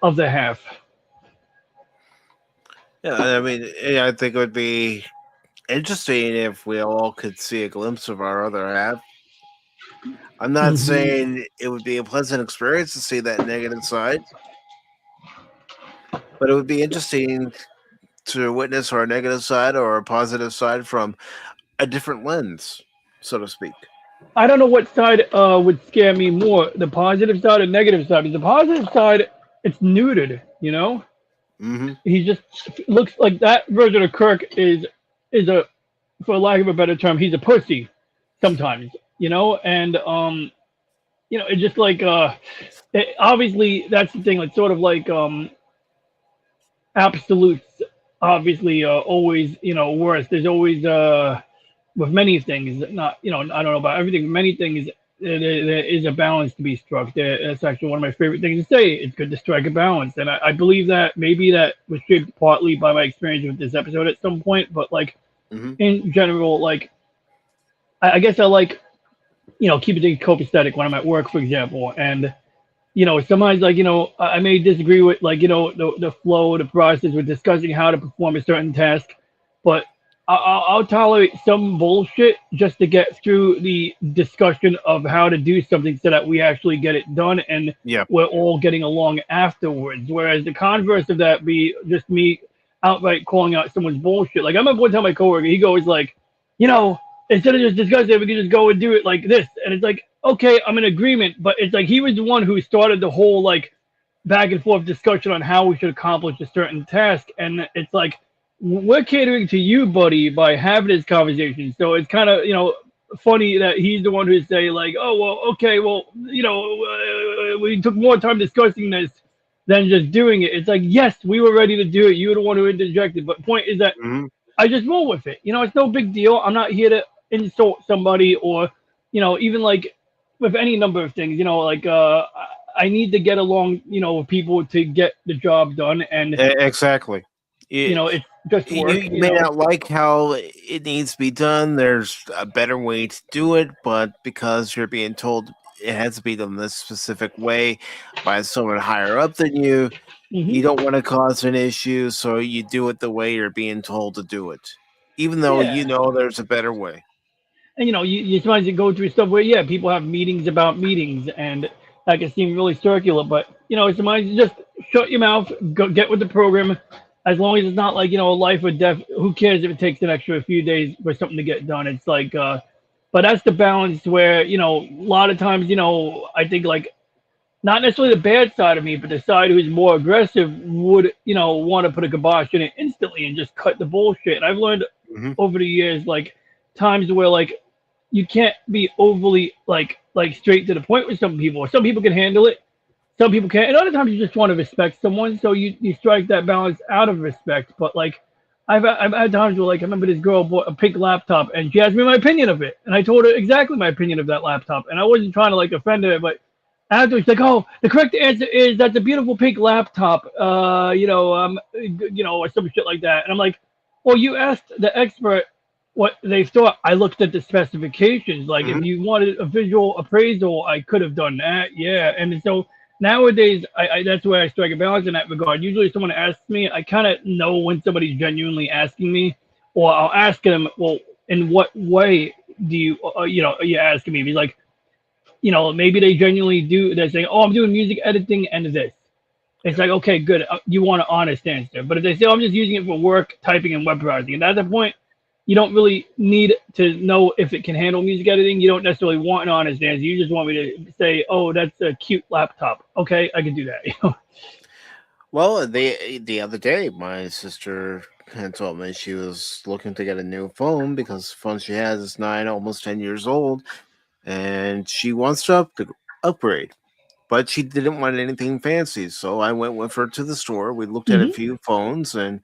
other half. Yeah, I mean, I think it would be interesting if we all could see a glimpse of our other half. I'm not saying it would be a pleasant experience to see that negative side, but it would be interesting to witness our negative side or a positive side from a different lens, so to speak. I don't know what side would scare me more, the positive side or negative side. Because the positive side, it's neutered, Mm-hmm. He just looks like that version of Kirk is a, for lack of a better term, he's a pussy sometimes, and it's just like obviously that's the thing, like sort of like absolutes obviously always worse. There's always with many things, not I don't know about everything, many things there is a balance to be struck. That's actually one of my favorite things to say. It's good to strike a balance, and I believe that maybe that was shaped partly by my experience with this episode at some point, but in general, I guess I like keeping things copacetic when I'm at work, for example, and sometimes I may disagree with the flow, the process with discussing how to perform a certain task, but I'll tolerate some bullshit just to get through the discussion of how to do something so that we actually get it done and we're all getting along afterwards. Whereas the converse of that be just me outright calling out someone's bullshit. Like I remember one time my coworker, he goes like, instead of just discussing it, we can just go and do it like this. And it's like, okay, I'm in agreement, but it's like he was the one who started the whole back and forth discussion on how we should accomplish a certain task. And it's like, we're catering to you, buddy, by having this conversation. So it's kind of, funny that he's the one who's say oh, well, okay, well, we took more time discussing this than just doing it. It's like, yes, we were ready to do it. You were the one who interjected. But point is that I just roll with it. It's no big deal. I'm not here to insult somebody or, even with any number of things, I need to get along, with people to get the job done. And exactly. It's just work. You may not like how it needs to be done. There's a better way to do it, but because you're being told it has to be done this specific way by someone higher up than you, you don't want to cause an issue, so you do it the way you're being told to do it, even though there's a better way. And you sometimes go through stuff where people have meetings about meetings, and that can seem really circular. But sometimes just shut your mouth, go get with the program. As long as it's not life or death, who cares if it takes an extra few days for something to get done? It's but that's the balance where, a lot of times, I think not necessarily the bad side of me, but the side who's more aggressive would, want to put a kibosh in it instantly and just cut the bullshit. And I've learned over the years, times where you can't be overly straight to the point with some people. Some people can handle it. Some people can't. And other times you just want to respect someone, so you strike that balance out of respect. But I've had times where I remember this girl bought a pink laptop and she asked me my opinion of it, and I told her exactly my opinion of that laptop, and I wasn't trying to offend her, but Afterwards, like, oh, the correct answer is that's a beautiful pink laptop, or some shit like that. And I'm like, well, you asked the expert what they thought. I looked at the specifications. Like, if Mhm. you wanted a visual appraisal, I could have done that. Yeah. And so nowadays, I that's where I strike a balance in that regard. Usually, if someone asks me, I kind of know when somebody's genuinely asking me, or I'll ask them, well, in what way do are you asking me? He's like, maybe they genuinely do. They're saying, "Oh, I'm doing music editing and this." It's Yep. like, okay, good. You want an honest answer. But if they say, "Oh, I'm just using it for work, typing, and web browsing," and at that point, you don't really need to know if it can handle music editing. You don't necessarily want an honest answer. You just want me to say, "Oh, that's a cute laptop." Okay, I can do that. Well, the other day, my sister had told me she was looking to get a new phone because the phone she has is 9, almost 10 years old, and she wants to upgrade. But she didn't want anything fancy, so I went with her to the store. We looked at a hmm few phones, and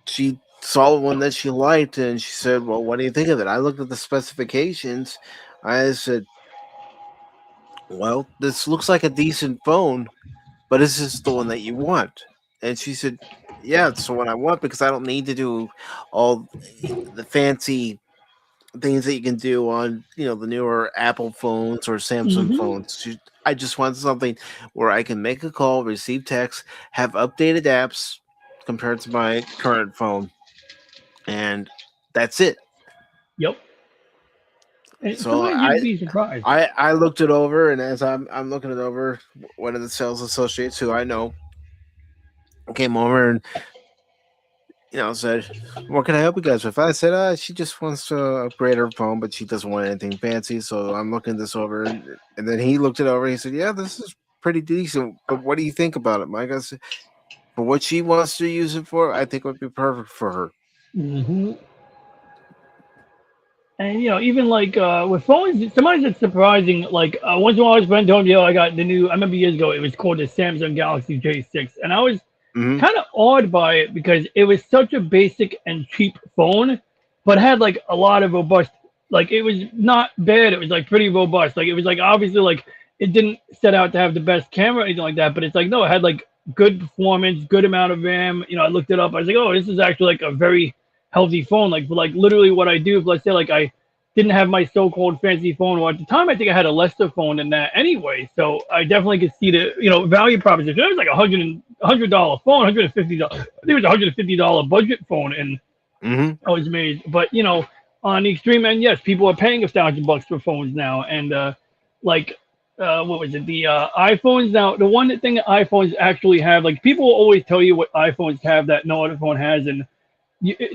she saw one that she liked, and she said, "Well, what do you think of it?" I looked at the specifications. I said, "Well, this looks like a decent phone, but is this the one that you want?" And she said, "Yeah, it's the one I want because I don't need to do all the fancy things that you can do on the newer Apple phones or Samsung hmm phones. I just want something where I can make a call, receive text, have updated apps compared to my current phone, and that's it." Yep. And So sometimes I you'd be surprised. I looked it over, and as I'm looking it over, one of the sales associates who I know came over and said, "What can I help you guys with?" I said, she just wants to upgrade her phone, but she doesn't want anything fancy. So I'm looking this over, and then he looked it over. And he said, "Yeah, this is pretty decent, but what do you think about it, Mike?" I said, "For what she wants to use it for, I think it would be perfect for her." hmm And even like with phones, sometimes it's surprising. Like once in a while, I friend told me, "Oh, I got the new." I remember years ago, it was called the Samsung Galaxy J6, and I was Hmm. kind of awed by it because it was such a basic and cheap phone, but had like a lot of robust. Like it was not bad. It was like pretty robust. Like it was like obviously like it didn't set out to have the best camera or anything like that, but it's like no, it had like good performance, good amount of RAM. I looked it up. I was like, oh, this is actually like a very healthy phone. Like for like literally what I do. If let's say like I didn't have my so-called fancy phone, or at the time I think I had a lesser phone than that anyway. So I definitely could see the value proposition. It was like $100 phone, $150. I think it was $150 budget phone, and Hmm. I was amazed. But on the extreme end, yes, people are paying $1,000 for phones now, and like what was it? The iPhones now. The one thing that iPhones actually have, like people will always tell you what iPhones have that no other phone has, and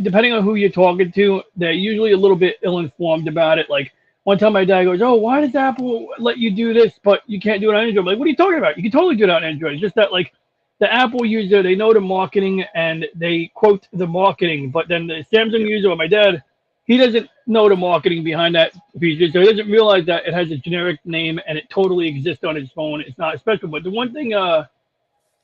depending on who you're talking to, they're usually a little bit ill-informed about it. Like one time, my dad goes, "Oh, why does Apple let you do this, but you can't do it on Android?" I'm like, what are you talking about? You can totally do it on Android. It's just that like the Apple user, they know the marketing and they quote the marketing, but then the Samsung Yep. user or my dad, he doesn't know the marketing behind that feature, so he doesn't realize that it has a generic name and it totally exists on his phone. It's not special. But the one thing the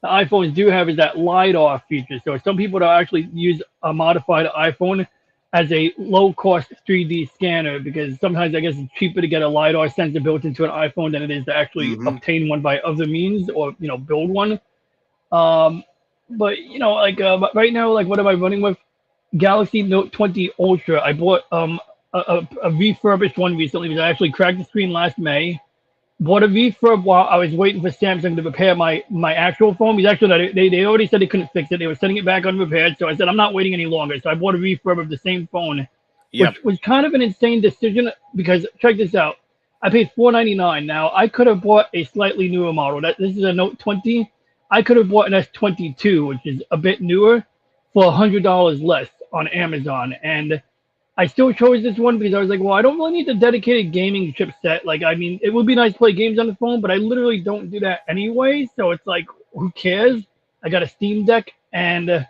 iPhones do have is that LiDAR feature. So some people that actually use a modified iPhone as a low-cost 3D scanner because sometimes I guess it's cheaper to get a LiDAR sensor built into an iPhone than it is to actually Hmm. obtain one by other means or build one. Um, but like right now, like what am I running with? Galaxy Note 20 Ultra. I bought a refurbished one recently because I actually cracked the screen last May. Bought a refurb while I was waiting for Samsung to repair my actual phone. Because actually, they already said they couldn't fix it. They were sending it back unrepaired. So I said, I'm not waiting any longer. So I bought a refurb of the same phone, Yep. which was kind of an insane decision because check this out. I paid $499. Now I could have bought a slightly newer model. This is a Note 20. I could have bought an S22, which is a bit newer, for $100 less on Amazon. And I still chose this one because I was like, well, I don't really need the dedicated gaming chipset. Like, I mean, it would be nice to play games on the phone, but I literally don't do that anyway. So it's like, who cares? I got a Steam Deck, and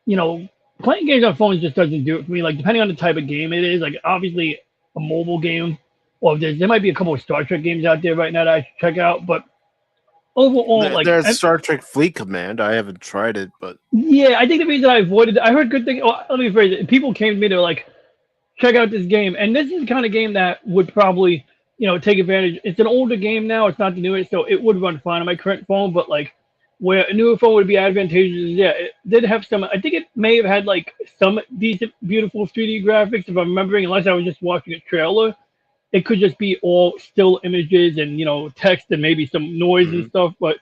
you know, playing games on phones just doesn't do it for me. Like, depending on the type of game it is, like obviously a mobile game, or there might be a couple of Star Trek games out there right now that I should check out. But overall, like, There's Star Trek Fleet Command. I haven't tried it, but yeah, I think the reason I avoided, I heard good things. Oh, let me phrase it. People came to me, they're like, check out this game. And this is the kind of game that would probably take advantage. It's an older game now. It's not the newest, so it would run fine on my current phone. But like, where a newer phone would be advantageous, yeah, it did have some. I think it may have had like some decent, beautiful 3D graphics, if I'm remembering. Unless I was just watching a trailer, it could just be all still images and text and maybe some noise and stuff. But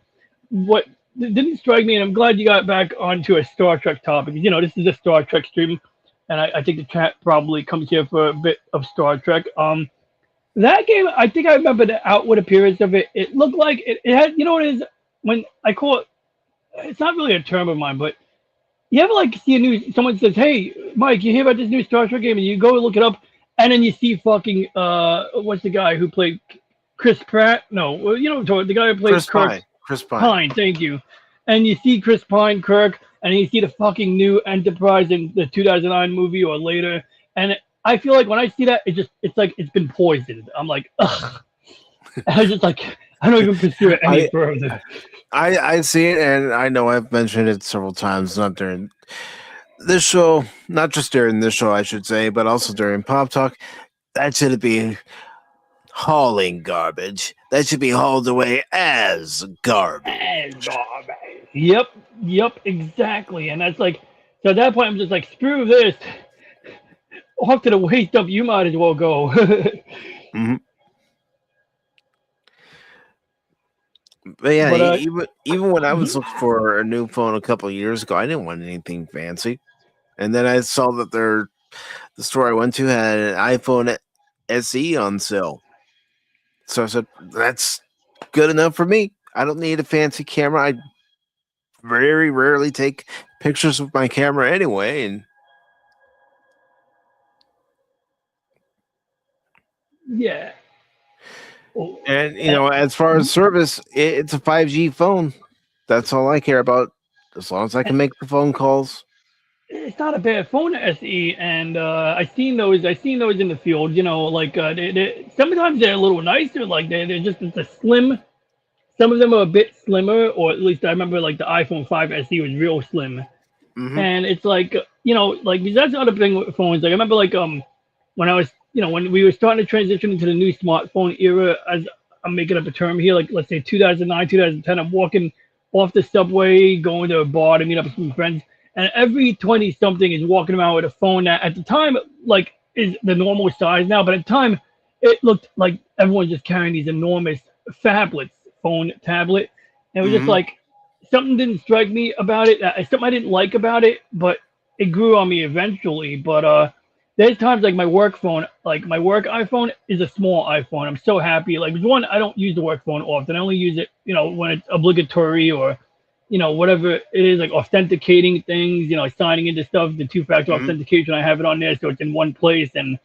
what didn't strike me, and I'm glad you got back onto a Star Trek topic. This is a Star Trek stream, and I think the chat probably comes here for a bit of Star Trek. That game, I think I remember the outward appearance of it. It looked like it had, what it is, when I call it, it's not really a term of mine, but you ever like see someone says, "Hey, Mike, you hear about this new Star Trek game?" And you go look it up, and then you see fucking, what's the guy who played Chris Pratt? No, well, the guy who played Kirk. Chris Pine. Thank you. And you see Chris Pine, Kirk, and you see the fucking new Enterprise in the 2009 movie or later, and I feel like when I see that, it's like it's been poisoned. I'm like, ugh. I just like, I don't even pursue it any further. I see it, and I know I've mentioned it several times, not during this show, not just during this show, I should say, but also during Pop Talk. That should be hauling garbage. That should be hauled away as garbage. Yep, exactly. And that's like, so at that point, I'm just like, screw this. Off to the waste up, you might as well go. But yeah, even when I was looking for a new phone a couple of years ago, I didn't want anything fancy. And then I saw that the store I went to had an iPhone SE on sale. So I said, that's good enough for me. I don't need a fancy camera. I very rarely take pictures with my camera anyway. And yeah. And, as far as service, it's a 5G phone. That's all I care about. As long as I can make the phone calls. It's not a bad phone, SE, and I've seen those in the field. Like sometimes they're a little nicer. Like they're just it's a slim. Some of them are a bit slimmer, or at least I remember like the iPhone 5 SE was real slim. And it's like like that's the other thing with phones. Like I remember like when I was when we were starting to transition into the new smartphone era, as I'm making up a term here, like let's say 2009, 2010, I'm walking off the subway, going to a bar to meet up with some friends. And every 20-something is walking around with a phone that at the time, like, is the normal size now. But at the time, it looked like everyone's just carrying these enormous phablets, phone, tablet. And it was just like, something didn't strike me about it. Something I didn't like about it, but it grew on me eventually. But there's times like my work phone, like my work iPhone is a small iPhone. I'm so happy. Like, one, I don't use the work phone often. I only use it, when it's obligatory or whatever it is, like authenticating things, signing into stuff, the two-factor authentication, I have it on there, so it's in one place, and,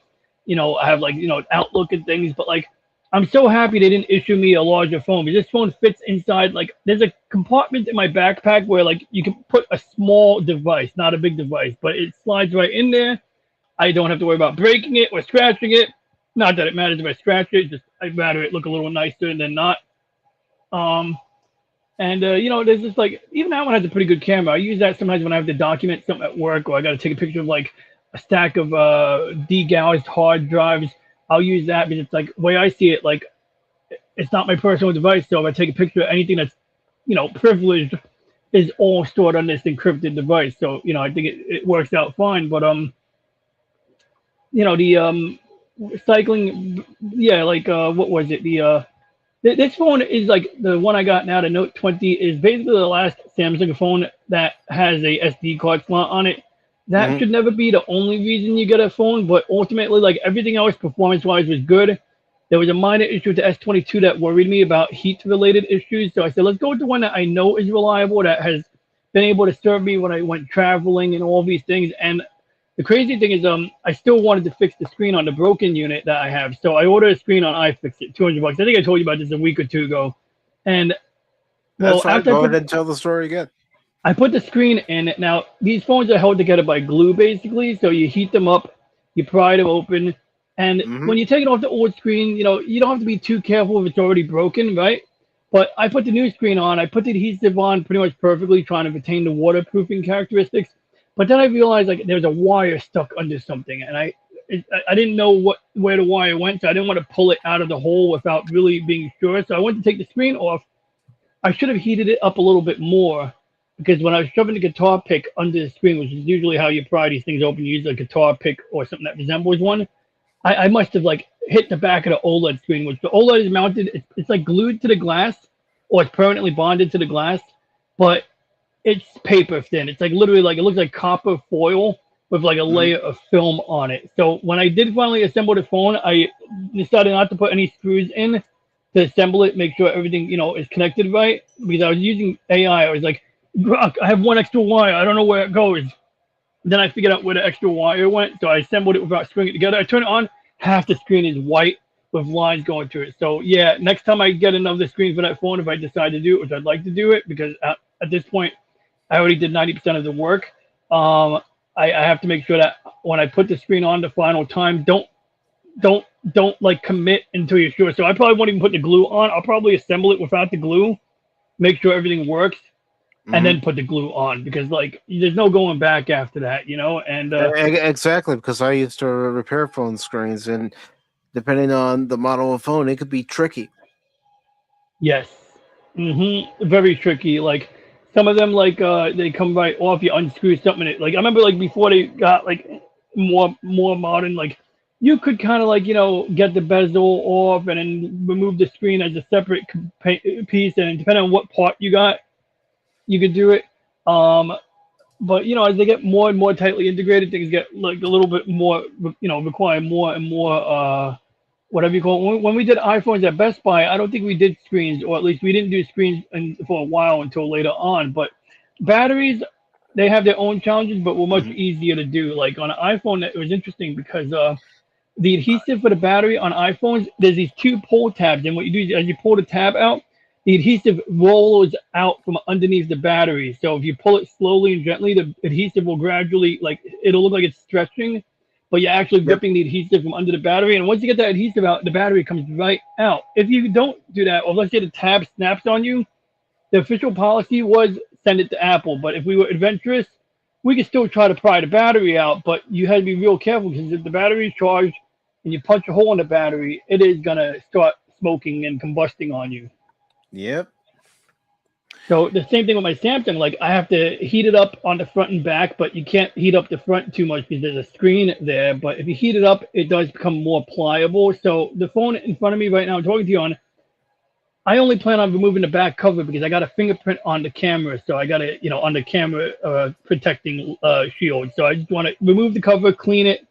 I have like, Outlook and things, but like, I'm so happy they didn't issue me a larger phone, because this phone fits inside, like, there's a compartment in my backpack where, like, you can put a small device, not a big device, but it slides right in there. I don't have to worry about breaking it or scratching it. Not that it matters if I scratch it, just I'd rather it look a little nicer than not. And, there's just like, even that one has a pretty good camera. I use that sometimes when I have to document something at work, or I got to take a picture of like a stack of degouged hard drives. I'll use that because it's like, the way I see it, like, it's not my personal device. So if I take a picture of anything that's, privileged, is all stored on this encrypted device. So, I think it works out fine. But, the cycling, yeah, like, what was it? This phone is like the one I got now, the Note 20, is basically the last Samsung phone that has a SD card slot on it. That should never be the only reason you get a phone, but ultimately, like, everything else performance-wise was good. There was a minor issue with the S22 that worried me about heat-related issues, so I said, let's go with the one that I know is reliable, that has been able to serve me when I went traveling and all these things. And the crazy thing is, I still wanted to fix the screen on the broken unit that I have. So I ordered a screen on iFixit, $200. I think I told you about this a week or two ago. And well, that's fine. Go ahead and tell the story again. I put the screen in. Now, these phones are held together by glue, basically. So you heat them up, you pry them open, and when you take it off the old screen, you don't have to be too careful if it's already broken, right? But I put the new screen on. I put the adhesive on pretty much perfectly, trying to retain the waterproofing characteristics. But then I realized like there's a wire stuck under something, and I didn't know where the wire went, so I didn't want to pull it out of the hole without really being sure. So I went to take the screen off. I should have heated it up a little bit more because when I was shoving the guitar pick under the screen, which is usually how you pry these things open, you use a guitar pick or something that resembles one. I must have like hit the back of the OLED screen, which the OLED is mounted. It's like glued to the glass, or it's permanently bonded to the glass, but it's paper thin. It's like literally like it looks like copper foil with like a layer of film on it. So when I did finally assemble the phone, I decided not to put any screws in to assemble it, make sure everything is connected right. Because I was using AI, I was like, I have one extra wire. I don't know where it goes. Then I figured out where the extra wire went, so I assembled it without stringing it together. I turn it on, half the screen is white with lines going through it. So yeah, next time I get another screen for that phone, if I decide to do it, which I'd like to do it, because at this point, I already did 90% of the work. I have to make sure that when I put the screen on the final time, don't like commit until you're sure. So I probably won't even put the glue on. I'll probably assemble it without the glue, make sure everything works, and then put the glue on, because like there's no going back after that, And exactly, because I used to repair phone screens, and depending on the model of phone, it could be tricky. Yes, very tricky. Like some of them, like they come right off. You unscrew something. Like I remember, like before they got like more modern, like you could kind of like get the bezel off and then remove the screen as a separate piece, and depending on what part you got, you could do it. But as they get more and more tightly integrated, things get like a little bit more, require more and more, whatever you call it. When we did iPhones at Best Buy, I don't think we did screens, or at least we didn't do screens for a while until later on. But batteries, they have their own challenges, but were much easier to do. Like on an iPhone, it was interesting because the adhesive for the battery on iPhones, there's these two pull tabs, and what you do is as you pull the tab out, the adhesive rolls out from underneath the battery. So if you pull it slowly and gently, the adhesive will gradually, like, it'll look like it's stretching, but you're actually ripping the adhesive from under the battery. And once you get that adhesive out, the battery comes right out. If you don't do that, or let's say the tab snaps on you, the official policy was send it to Apple. But if we were adventurous, we could still try to pry the battery out, but you had to be real careful, because if the battery is charged and you punch a hole in the battery, it is going to start smoking and combusting on you. Yep. So the same thing with my Samsung. Like I have to heat it up on the front and back, but you can't heat up the front too much because there's a screen there. But if you heat it up, it does become more pliable. So the phone in front of me right now, I'm talking to you on, I only plan on removing the back cover because I got a fingerprint on the camera. So I got it, on the camera protecting shield. So I just want to remove the cover, clean it,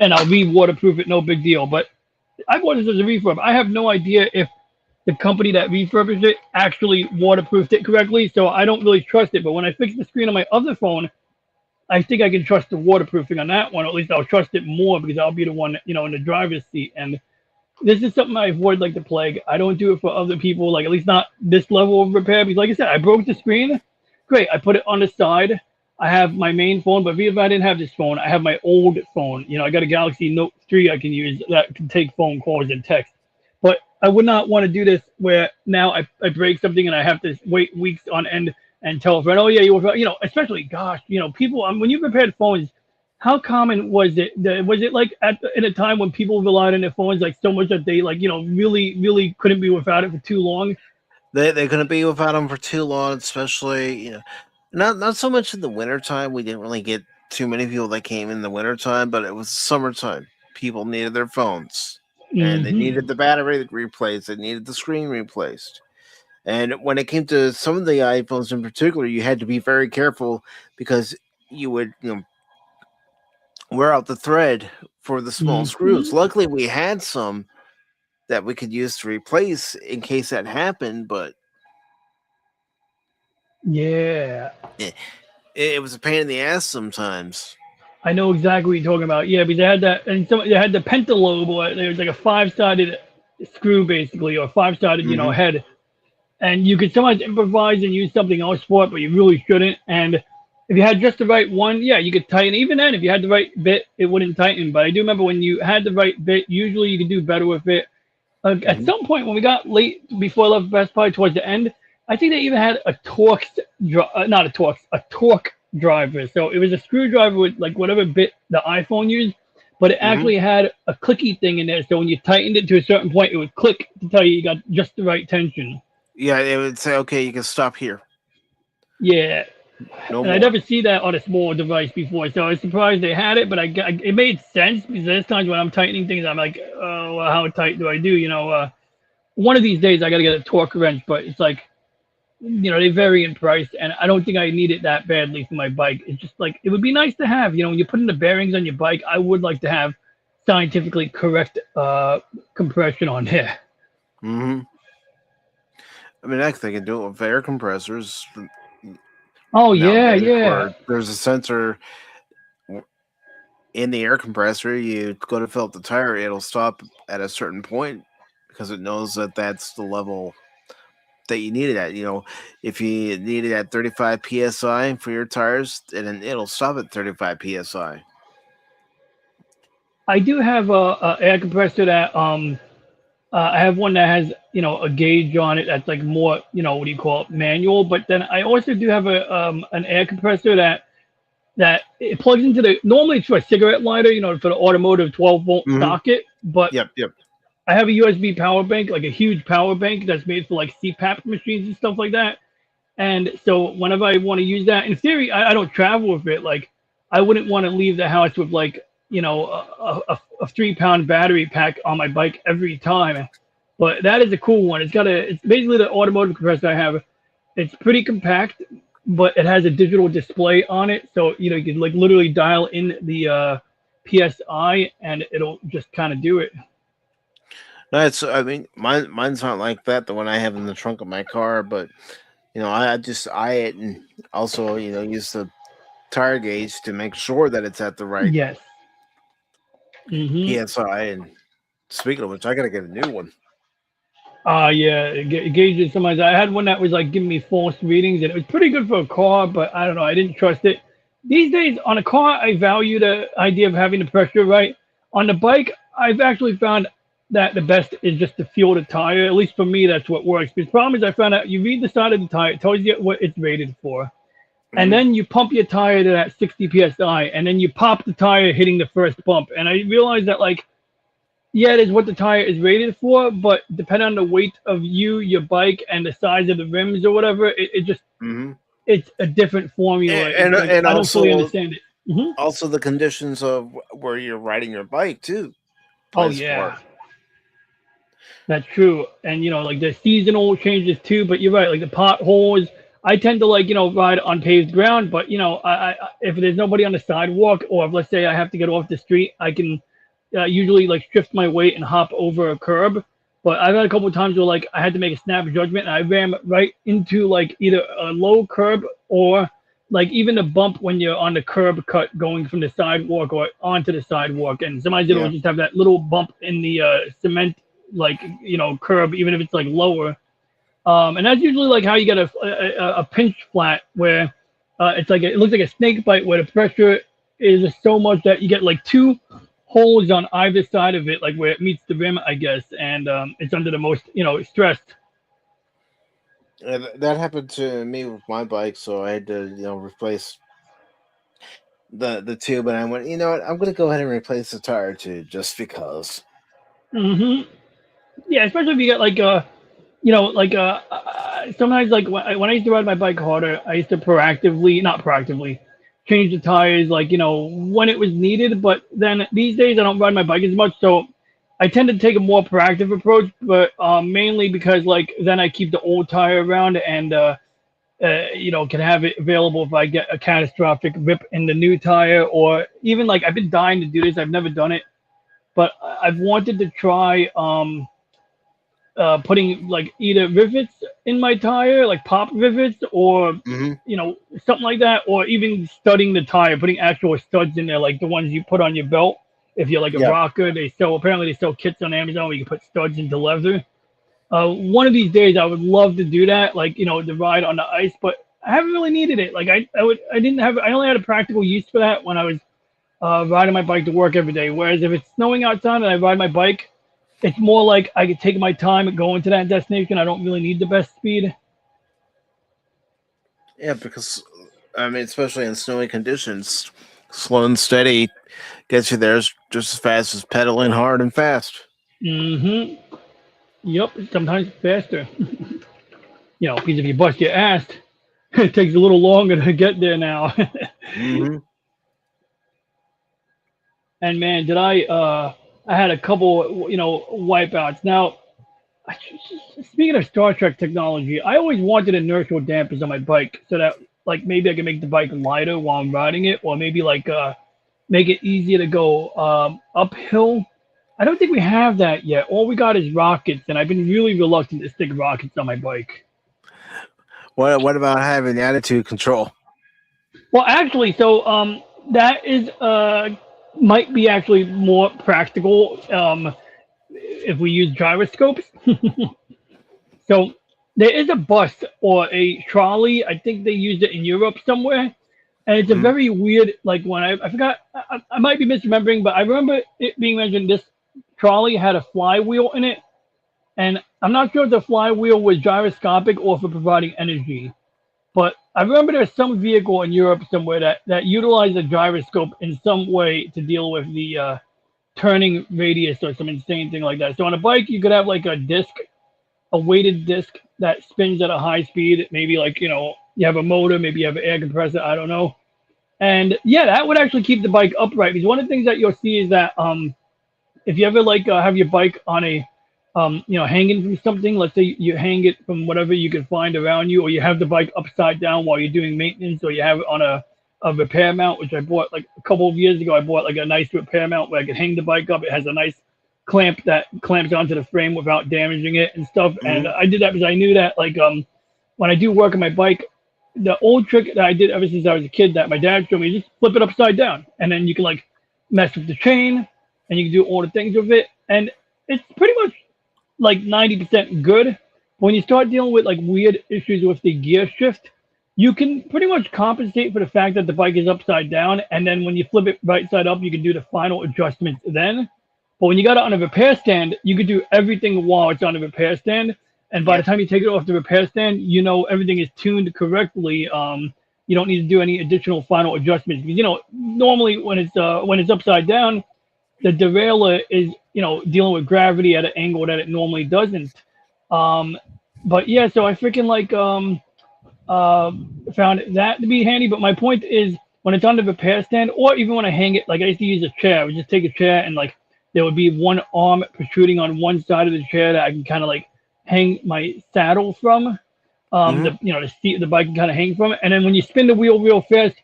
and I'll re-waterproof it. No big deal. But I bought this as a refurb. I have no idea if the company that refurbished it actually waterproofed it correctly, so I don't really trust it. But when I fix the screen on my other phone, I think I can trust the waterproofing on that one. Or at least I'll trust it more because I'll be the one, in the driver's seat. And this is something I avoid like the plague. I don't do it for other people, like at least not this level of repair. Because like I said, I broke the screen. Great, I put it on the side. I have my main phone, but if I didn't have this phone, I have my old phone. I got a Galaxy Note 3 I can use that can take phone calls and text. But I would not want to do this where now I break something and I have to wait weeks on end and tell a friend, oh yeah, you were, especially, gosh, people, when you repaired phones, how common was it? Was it like in a time when people relied on their phones like so much that they really, really couldn't be without it for too long? They couldn't be without them for too long, especially, not so much in the wintertime. We didn't really get too many people that came in the wintertime, but it was summertime. People needed their phones. And they needed the battery replaced. They needed the screen replaced. And when it came to some of the iPhones in particular, you had to be very careful because you would, wear out the thread for the small screws. Luckily, we had some that we could use to replace in case that happened, but yeah, it was a pain in the ass sometimes. I know exactly what you're talking about. Yeah, because they had that, and they had the pentalobe, or there was like a 5-sided screw, basically, or 5-sided, head. And you could sometimes improvise and use something else for it, but you really shouldn't. And if you had just the right one, yeah, you could tighten. Even then, if you had the right bit, it wouldn't tighten. But I do remember when you had the right bit, usually you could do better with it. At some point, when we got late before I left Best Buy towards the end, I think they even had a torque driver. So it was a screwdriver with like whatever bit the iPhone used, but it actually had a clicky thing in there. So when you tightened it to a certain point, it would click to tell you got just the right tension. Yeah, it would say, okay, you can stop here. Yeah, No and I more. never see that on a small device before, so I was surprised they had it. But it made sense because there's times when I'm tightening things, I'm like, oh, well, how tight do I do? One of these days I got to get a torque wrench, but it's like, they vary in price, and I don't think I need it that badly for my bike. It's just like it would be nice to have. When you're putting the bearings on your bike, I would like to have scientifically correct compression on there. I mean, they can do it with air compressors. Oh yeah. There's a sensor in the air compressor. You go to fill up the tire, it'll stop at a certain point because it knows that that's the level that you need it at. If you need it at 35 psi for your tires, then it'll stop at 35 psi. I do have a air compressor that I have one that has a gauge on it that's like more what do you call it, manual. But then I also do have an air compressor that it plugs into normally it's for a cigarette lighter, for the automotive 12-volt socket. But Yep. I have a USB power bank, like a huge power bank that's made for like CPAP machines and stuff like that. And so whenever I want to use that, in theory, I don't travel with it. Like I wouldn't want to leave the house with like a 3-pound battery pack on my bike every time. But that is a cool one. It's basically the automotive compressor I have. It's pretty compact, but it has a digital display on it. So, you can like literally dial in the PSI and it'll just kind of do it. No, mine's not like that, the one I have in the trunk of my car, but I just eye it and also, use the tire gauge to make sure that it's at the right PSI. And speaking of which, I gotta get a new one. Yeah, it gauges sometimes. I had one that was like giving me false readings, and it was pretty good for a car, but I don't know, I didn't trust it. These days on a car, I value the idea of having the pressure right. On the bike, I've actually found that the best is just to feel the tire. At least for me, that's what works. Because the problem is I found out you read the side of the tire, it tells you what it's rated for. And then you pump your tire to that 60 psi, and then you pop the tire hitting the first bump. And I realized that, like, yeah, it is what the tire is rated for, but depending on the weight of your bike, and the size of the rims or whatever, it just it's a different formula. And I don't also fully understand it. Also the conditions of where you're riding your bike too. Oh yeah. That's true. And like the seasonal changes too, but you're right, like the potholes. I tend to ride on paved ground, but I if there's nobody on the sidewalk, or if let's say I have to get off the street, I can usually shift my weight and hop over a curb. But I've had a couple of times where I had to make a snap judgment and I ran right into either a low curb or even a bump when you're on the curb cut going from the sidewalk or onto the sidewalk. And sometimes it'll just have that little bump in the cement curb, even if it's lower. And that's usually how you get a pinch flat where it looks like a snake bite where the pressure is so much that you get 2 holes on either side of it, where it meets the rim, I guess, and it's under the most stressed. That happened to me with my bike, so I had to replace the tube, and I went, you know what, I'm gonna go ahead and replace the tire tube just because. Yeah, especially if you get sometimes when I used to ride my bike harder, I used to not proactively change the tires when it was needed. But then these days I don't ride my bike as much, so I tend to take a more proactive approach, but mainly because then I keep the old tire around and can have it available if I get a catastrophic rip in the new tire. Or even I've been dying to do this, I've never done it, but I've wanted to try putting either rivets in my tire, pop rivets, or something like that, or even studding the tire, putting actual studs in there, the ones you put on your belt. If you're a rocker, apparently they sell kits on Amazon where you can put studs into leather. One of these days I would love to do that, to ride on the ice, but I haven't really needed it. I only had a practical use for that when I was riding my bike to work every day. Whereas if it's snowing outside and I ride my bike, it's more I could take my time going to that destination. I don't really need the best speed. Yeah, because especially in snowy conditions, slow and steady Gets you there just as fast as pedaling hard and fast. Mm-hmm. Yep, sometimes faster. Because if you bust your ass, it takes a little longer to get there now. Mm-hmm. And man, did I had a couple, wipeouts. Now, speaking of Star Trek technology, I always wanted inertial dampers on my bike so that like maybe I can make the bike lighter while I'm riding it, or maybe like make it easier to go uphill. I don't think we have that yet. All we got is rockets, and I've been really reluctant to stick rockets on my bike. What about having attitude control? Well, actually, so that is might be actually more practical if we use gyroscopes. So there is a bus or a trolley. I think they used it in Europe somewhere, and it's a very weird. Like when I forgot, I might be misremembering, but I remember it being mentioned. This trolley had a flywheel in it, and I'm not sure if the flywheel was gyroscopic or for providing energy. But I remember there's some vehicle in Europe somewhere that utilized a gyroscope in some way to deal with the turning radius or some insane thing like that. So on a bike, you could have like a weighted disc that spins at a high speed. Maybe like, you have a motor, maybe you have an air compressor, I don't know. And yeah, that would actually keep the bike upright. Because one of the things that you'll see is that if you ever like have your bike on a hanging from something. Let's say you hang it from whatever you can find around you, or you have the bike upside down while you're doing maintenance, or you have it on a repair mount, which I bought like a couple of years ago. I bought like a nice repair mount where I could hang the bike up. It has a nice clamp that clamps onto the frame without damaging it and stuff. And I did that because I knew that like when I do work on my bike, the old trick that I did ever since I was a kid that my dad showed me, just flip it upside down, and then you can like mess with the chain, and you can do all the things with it, and it's pretty much like 90% good. When you start dealing with like weird issues with the gear shift, you can pretty much compensate for the fact that the bike is upside down, and then when you flip it right side up, you can do the final adjustments then. But when you got it on a repair stand, you can do everything while it's on a repair stand, and by the time you take it off the repair stand, everything is tuned correctly. You don't need to do any additional final adjustments because normally when it's upside down, the derailleur is dealing with gravity at an angle that it normally doesn't. But yeah, so I freaking like found that to be handy. But my point is, when it's on the repair stand, or even when I hang it, like I used to use a chair, I would just take a chair and like there would be one arm protruding on one side of the chair that I can kind of like hang my saddle from. The seat of the bike can kind of hang from it. And then when you spin the wheel real fast,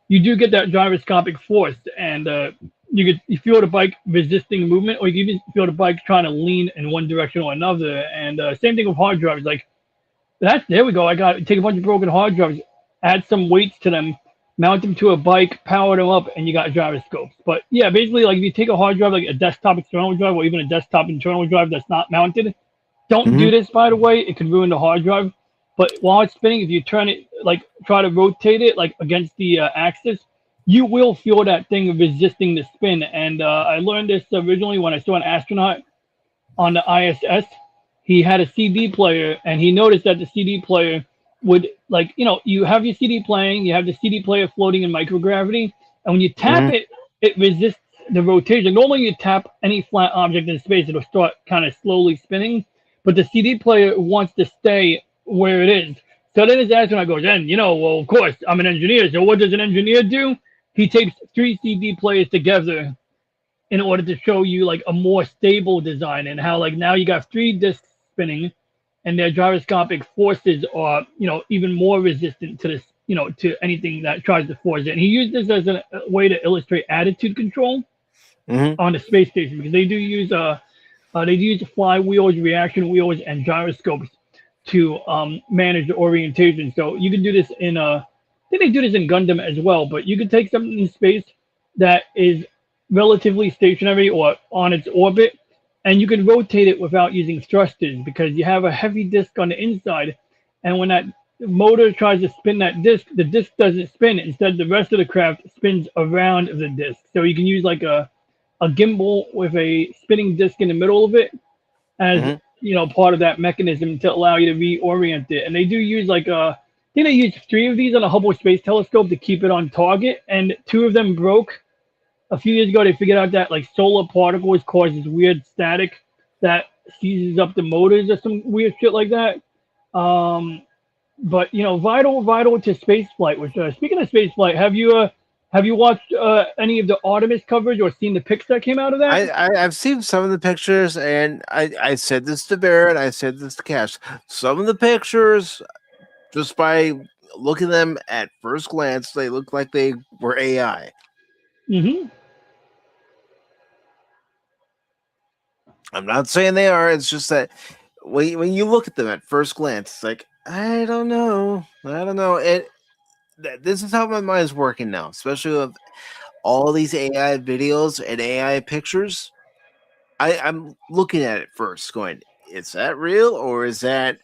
you do get that gyroscopic force, and you feel the bike resisting movement, or you can even feel the bike trying to lean in one direction or another. And same thing with hard drives. Like there we go. I got take a bunch of broken hard drives, add some weights to them, mount them to a bike, power them up, and you got gyroscopes. But yeah, basically, like if you take a hard drive, like a desktop external drive, or even a desktop internal drive that's not mounted, don't do this, by the way. It can ruin the hard drive. But while it's spinning, if you turn it, like try to rotate it like against the axis, you will feel that thing resisting the spin. And I learned this originally when I saw an astronaut on the ISS. He had a CD player, and he noticed that the CD player would, like, you have your CD playing, you have the CD player floating in microgravity, and when you tap it, it resists the rotation. Normally, you tap any flat object in space, it'll start kind of slowly spinning, but the CD player wants to stay where it is. So then his astronaut goes, and well, of course, I'm an engineer. So what does an engineer do? He tapes 3 CD players together in order to show you like a more stable design, and how like now you got 3 discs spinning, and their gyroscopic forces are even more resistant to this to anything that tries to force it. And he used this as a way to illustrate attitude control on the space station, because they do use flywheels, reaction wheels, and gyroscopes to manage the orientation. So you can do this in I think they do this in Gundam as well, but you can take something in space that is relatively stationary or on its orbit, and you can rotate it without using thrusters, because you have a heavy disc on the inside, and when that motor tries to spin that disc, the disc doesn't spin. Instead, the rest of the craft spins around the disc. So you can use like a gimbal with a spinning disc in the middle of it as part of that mechanism to allow you to reorient it. And they do use like I think they used 3 of these on a Hubble Space Telescope to keep it on target, and 2 of them broke. a few years ago they figured out that like solar particles cause this weird static that seizes up the motors or some weird shit like that. Um, but vital to space flight. Which speaking of space flight, have you watched any of the Artemis coverage or seen the pics that came out of that? I've seen some of the pictures, and I said this to Barrett, I said this to Cash. Some of the pictures, just by looking at them at first glance, they look like they were AI. Mm-hmm. I'm not saying they are. It's just that when you look at them at first glance, it's like I don't know. This is how my mind's working now, especially with all these AI videos and AI pictures. I'm looking at it first, going, is that real or is that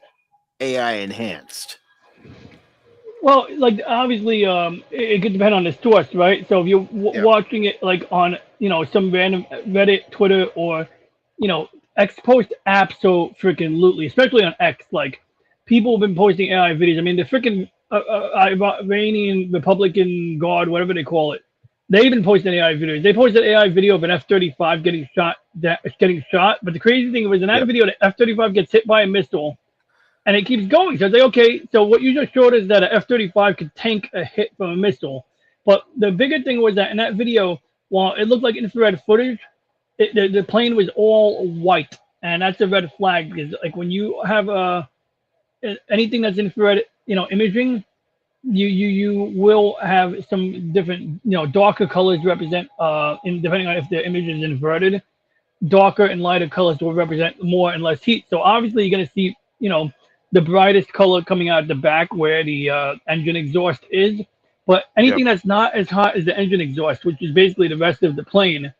AI enhanced? Well, like obviously, it could depend on the source, right? So if you're Yeah. watching it like on some random Reddit, Twitter, or X post absolutely, especially on X, like people have been posting AI videos. I mean, the freaking Iranian Republican Guard, whatever they call it, they even posted AI videos. They posted an AI video of an F-35 getting shot. But the crazy thing was in that Yep. video, the F-35 gets hit by a missile and it keeps going. So it's like, okay, so what you just showed is that an F-35 could tank a hit from a missile. But the bigger thing was that in that video, while it looked like infrared footage, the plane was all white, and that's a red flag because like when you have anything that's infrared, imaging, you will have some different darker colors represent in depending on if the image is inverted. Darker and lighter colors will represent more and less heat. So obviously you're going to see the brightest color coming out the back where the engine exhaust is. But anything that's not as hot as the engine exhaust, which is basically the rest of the plane,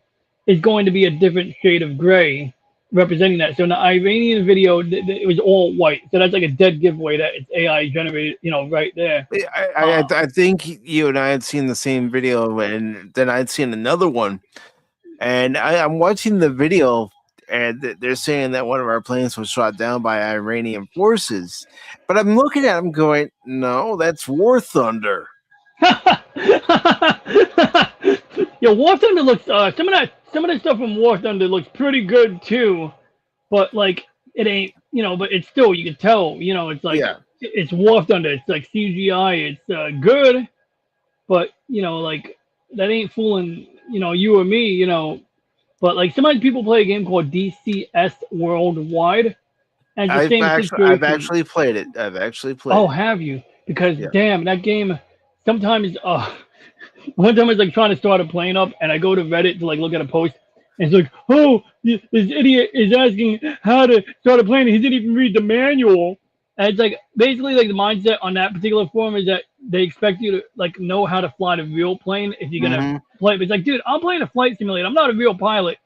is going to be a different shade of gray representing that. So in the Iranian video, it was all white. So that's like a dead giveaway that it's AI generated, right there. I think you and I had seen the same video, and then I'd seen another one. And I'm watching the video, and they're saying that one of our planes was shot down by Iranian forces. But I'm looking at them going, no, that's War Thunder. Yeah, War Thunder looks some of that stuff from War Thunder looks pretty good too, but like it ain't but it's still you can tell it's like it's War Thunder. It's like CGI. It's good, but like that ain't fooling you or me. But like sometimes people play a game called DCS Worldwide, and it's the same situation. I've actually played it. Oh, have you? Because Yeah. damn, that game sometimes one time I was like trying to start a plane up and I go to Reddit to like look at a post and it's like, oh, this idiot is asking how to start a plane. He didn't even read the manual. And it's like basically like the mindset on that particular forum is that they expect you to like know how to fly the real plane if you're gonna play. But it's like, dude, I'm playing a flight simulator. I'm not a real pilot.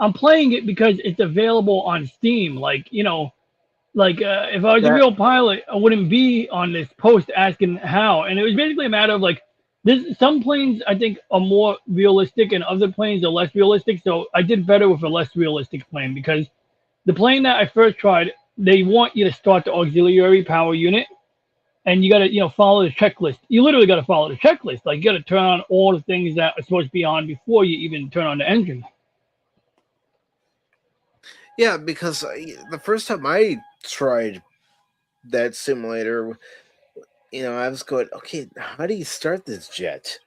I'm playing it because it's available on Steam. Like, like if I was a real pilot, I wouldn't be on this post asking how. And it was basically a matter of like this. Some planes I think are more realistic, and other planes are less realistic. So I did better with a less realistic plane because the plane that I first tried, they want you to start the auxiliary power unit, and you got to follow the checklist. You literally got to follow the checklist. Like you got to turn on all the things that are supposed to be on before you even turn on the engine. Yeah, because the first time I tried that simulator, I was going, okay, how do you start this jet?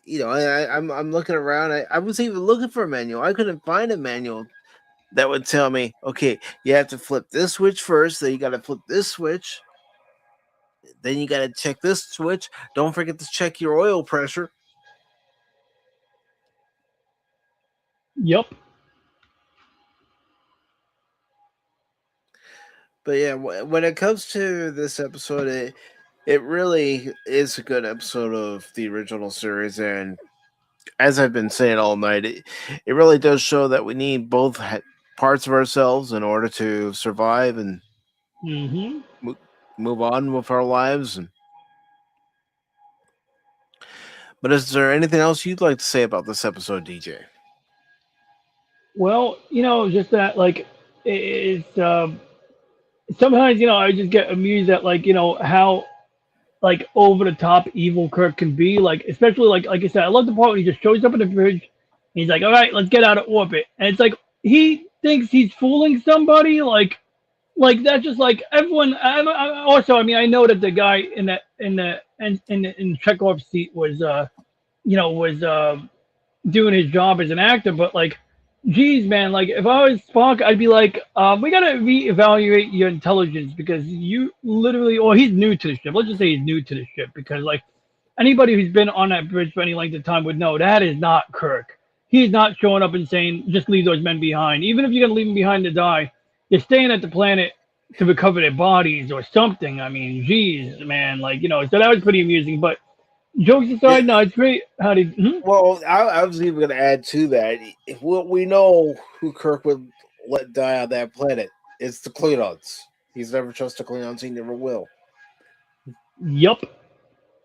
I'm looking around. I was even looking for a manual. I couldn't find a manual that would tell me, okay, you have to flip this switch first, then you got to flip this switch, then you got to check this switch. Don't forget to check your oil pressure. Yep. But yeah, when it comes to this episode, it really is a good episode of the original series, and as I've been saying all night, it really does show that we need both parts of ourselves in order to survive and move on with our lives. But is there anything else you'd like to say about this episode, DJ? Well, just that like it's sometimes I just get amused at like how like over the top evil Kirk can be. Like especially like I said, I love the part when he just shows up in the bridge. And he's like, all right, let's get out of orbit, and it's like he thinks he's fooling somebody. Like that's just like everyone. Also, I mean, I know that the guy in Chekhov's seat was doing his job as an actor, but like, geez, man, like if I was Spock, I'd be like, we gotta reevaluate your intelligence because you literally, or he's new to the ship. Let's just say he's new to the ship because like anybody who's been on that bridge for any length of time would know that is not Kirk. He's not showing up and saying just leave those men behind. Even if you're gonna leave them behind to die, they're staying at the planet to recover their bodies or something. I mean, geez, man, like so that was pretty amusing, but. Jokes aside, no, it's great. How did? Well, I was even going to add to that. If we know who Kirk would let die on that planet, it's the Klingons. He's never trusted the Klingons. He never will. Yup.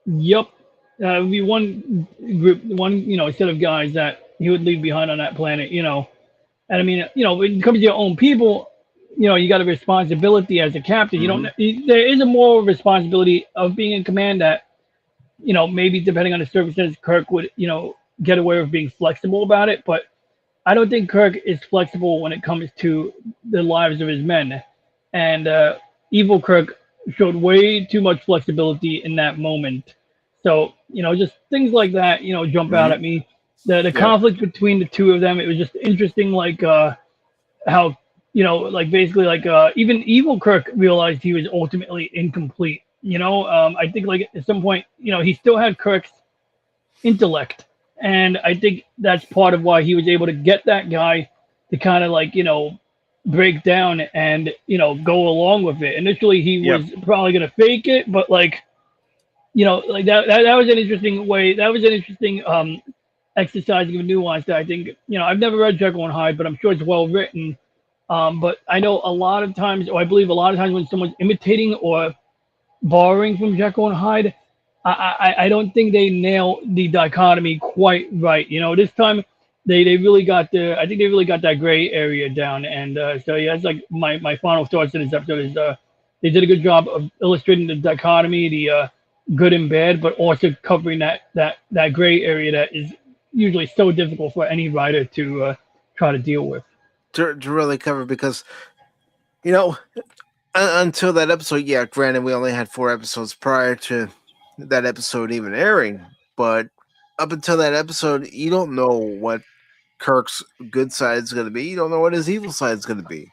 Be one group, set of guys that he would leave behind on that planet. And I mean, when it comes to your own people, you got a responsibility as a captain. You don't. There is a moral responsibility of being in command that. Maybe depending on the circumstances, Kirk would, get away with being flexible about it. But I don't think Kirk is flexible when it comes to the lives of his men. And evil Kirk showed way too much flexibility in that moment. So, just things like that, jump out at me. The conflict between the two of them, it was just interesting, like how, basically even evil Kirk realized he was ultimately incomplete. I think like at some point, he still had Kirk's intellect. And I think that's part of why he was able to get that guy to kind of break down and, go along with it. Initially, he was probably going to fake it, but that was an interesting way. That was an interesting exercising of nuance that I think, I've never read Jekyll and Hyde, but I'm sure it's well written. But I know a lot of times, or I believe a lot of times when someone's imitating or borrowing from Jekyll and Hyde, I don't think they nail the dichotomy quite right. This time they really got I think they really got that gray area down. And so yeah, it's like my final thoughts in this episode is they did a good job of illustrating the dichotomy, the good and bad, but also covering that gray area that is usually so difficult for any writer to try to deal with. To really cover because until that episode, granted, we only had 4 episodes prior to that episode even airing, but up until that episode, you don't know what Kirk's good side is going to be. You don't know what his evil side is going to be.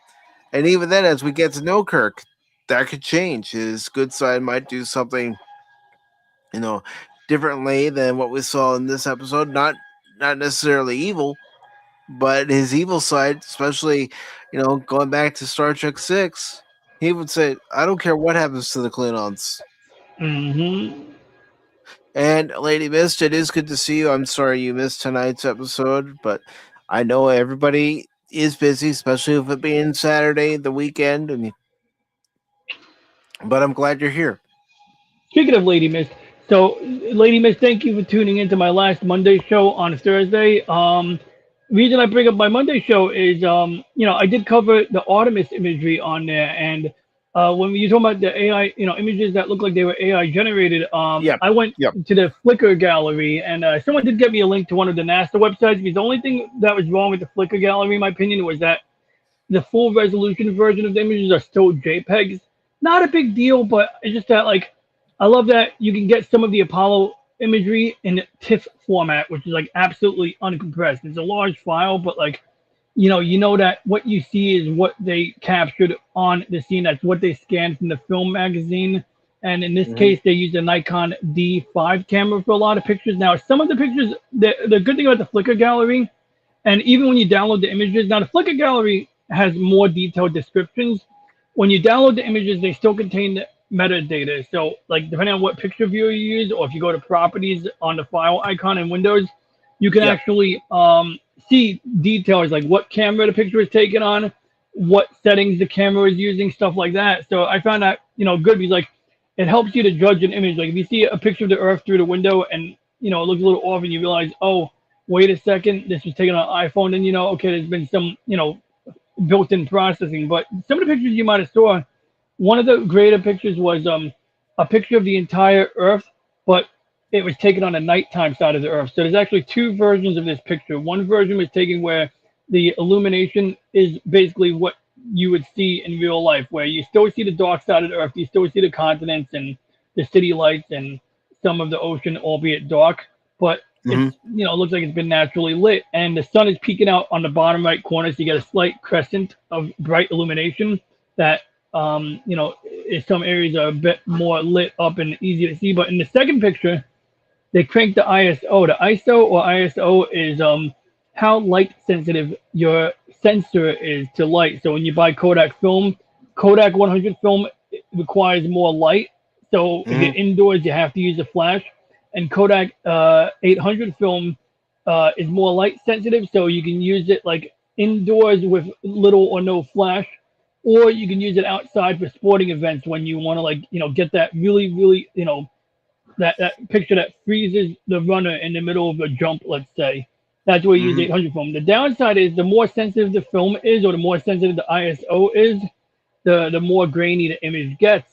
And even then, as we get to know Kirk, that could change. His good side might do something, differently than what we saw in this episode. Not necessarily evil, but his evil side, especially, going back to Star Trek 6, he would say, I don't care what happens to the Klingons. Mm-hmm. And Lady Mist, it is good to see you. I'm sorry you missed tonight's episode, but I know everybody is busy, especially with it being Saturday, the weekend. But I'm glad you're here. Speaking of Lady Mist, so Lady Mist, thank you for tuning into my last Monday show on Thursday. Reason I bring up my Monday show is, I did cover the Artemis imagery on there, and when you're talking about the AI, images that look like they were AI generated, I went to the Flickr gallery, and someone did get me a link to one of the NASA websites, because the only thing that was wrong with the Flickr gallery, in my opinion, was that the full resolution version of the images are still JPEGs. Not a big deal, but it's just that, I love that you can get some of the Apollo imagery in TIFF format, which is absolutely uncompressed. It's a large file, but you know that what you see is what they captured on the scene. That's what they scanned from the film magazine. And in this case, they used a Nikon D5 camera for a lot of pictures. Now, some of the pictures, the good thing about the Flickr gallery, and even when you download the images, now the Flickr gallery has more detailed descriptions. When you download the images, they still contain the metadata. So, depending on what picture viewer you use, or if you go to properties on the file icon in Windows, you can actually see details like what camera the picture is taken on, what settings the camera is using, stuff like that. So I found that, good because it helps you to judge an image. If you see a picture of the Earth through the window and, it looks a little off and you realize, oh, wait a second, this was taken on an iPhone, then okay, there's been some, built-in processing. But some of the pictures you might have saw, one of the greater pictures was a picture of the entire Earth, but it was taken on the nighttime side of the Earth. So there's actually two versions of this picture. One version was taken where the illumination is basically what you would see in real life, where you still see the dark side of the Earth, you still see the continents and the city lights and some of the ocean, albeit dark, but it's it looks like it's been naturally lit, and the sun is peeking out on the bottom right corner, so you get a slight crescent of bright illumination that some areas are a bit more lit up and easy to see. But in the second picture, they cranked the ISO. The ISO is how light sensitive your sensor is to light. So when you buy Kodak film, Kodak 100 film requires more light. So if you're indoors, you have to use a flash. And Kodak 800 film is more light sensitive, so you can use it like indoors with little or no flash, or you can use it outside for sporting events when you want to get that really that picture that freezes the runner in the middle of a jump, let's say. That's where you use 800 film. The downside is the more sensitive the film is, or the more sensitive the ISO is, the more grainy the image gets.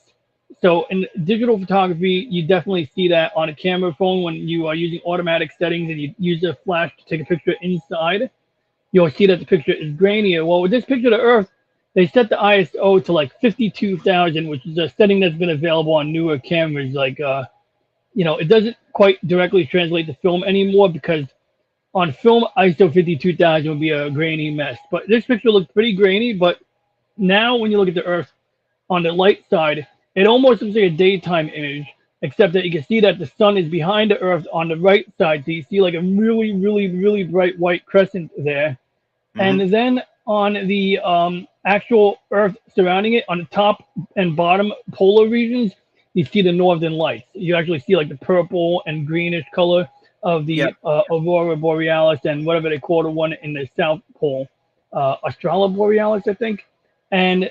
So in digital photography, you definitely see that on a camera phone when you are using automatic settings and you use a flash to take a picture inside. You'll see that the picture is grainier. Well, with this picture of the Earth, they set the ISO to like 52,000, which is a setting that's been available on newer cameras. It doesn't quite directly translate to film anymore because on film, ISO 52,000 would be a grainy mess. But this picture looked pretty grainy, but now when you look at the Earth on the light side, it almost looks like a daytime image, except that you can see that the sun is behind the Earth on the right side. So you see like a really, really, really bright white crescent there. And then on the actual Earth surrounding it, on the top and bottom polar regions, you see the northern lights. You actually see like the purple and greenish color of the Aurora Borealis and whatever they call the one in the South Pole, Australia Borealis, I think. And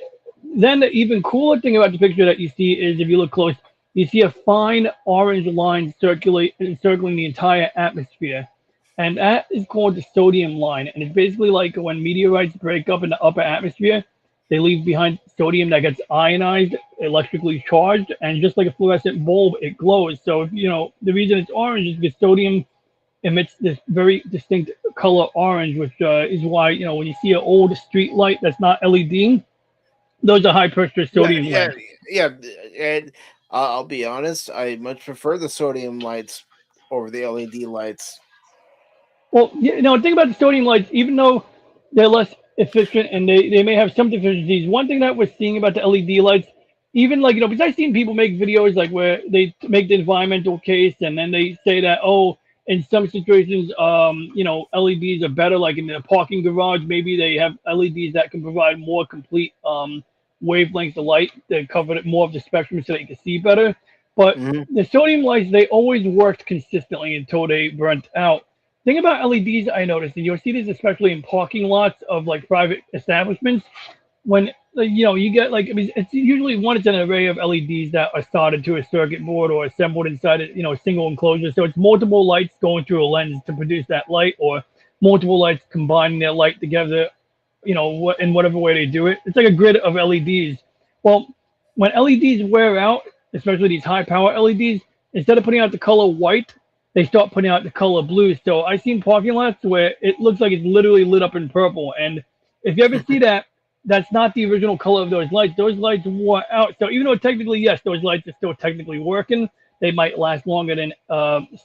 then the even cooler thing about the picture that you see is if you look close, you see a fine orange line circling the entire atmosphere. And that is called the sodium line. And it's basically like when meteorites break up in the upper atmosphere, they leave behind sodium that gets ionized, electrically charged, and just like a fluorescent bulb, it glows. So, the reason it's orange is because sodium emits this very distinct color orange, which is why, when you see an old street light that's not LED, those are high pressure sodium lamps. And I'll be honest, I much prefer the sodium lights over the LED lights. Well, think about the sodium lights, even though they're less efficient and they may have some deficiencies. One thing that we're seeing about the LED lights, even because I've seen people make videos like where they make the environmental case and then they say that, in some situations, LEDs are better, like in the parking garage, maybe they have LEDs that can provide more complete wavelengths of light that cover more of the spectrum so that you can see better. But the sodium lights, they always worked consistently until they burnt out. Thing about LEDs I noticed, and you'll see this especially in parking lots of like private establishments, when you get it's usually it's an array of LEDs that are soldered to a circuit board or assembled inside a single enclosure. So it's multiple lights going through a lens to produce that light, or multiple lights combining their light together, in whatever way they do it. It's like a grid of LEDs. Well, when LEDs wear out, especially these high power LEDs, instead of putting out the color white, they start putting out the color blue. So I've seen parking lots where it looks like it's literally lit up in purple. And if you ever see that, that's not the original color of those lights. Those lights wore out. So even though technically, yes, those lights are still technically working, they might last longer than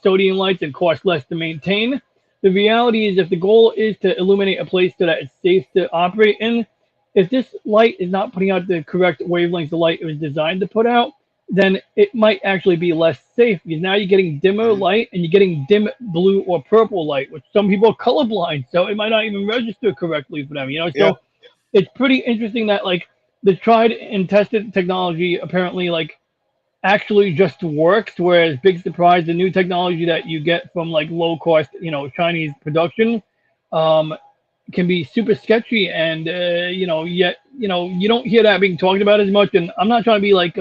sodium lights and cost less to maintain. The reality is if the goal is to illuminate a place so that it's safe to operate in, if this light is not putting out the correct wavelengths of light it was designed to put out, then it might actually be less safe because now you're getting dimmer light and you're getting dim blue or purple light, which some people are colorblind, so it might not even register correctly for them. So it's pretty interesting that the tried and tested technology apparently actually just works, whereas big surprise, the new technology that you get from low cost Chinese production can be super sketchy, and yet you don't hear that being talked about as much. And I'm not trying to be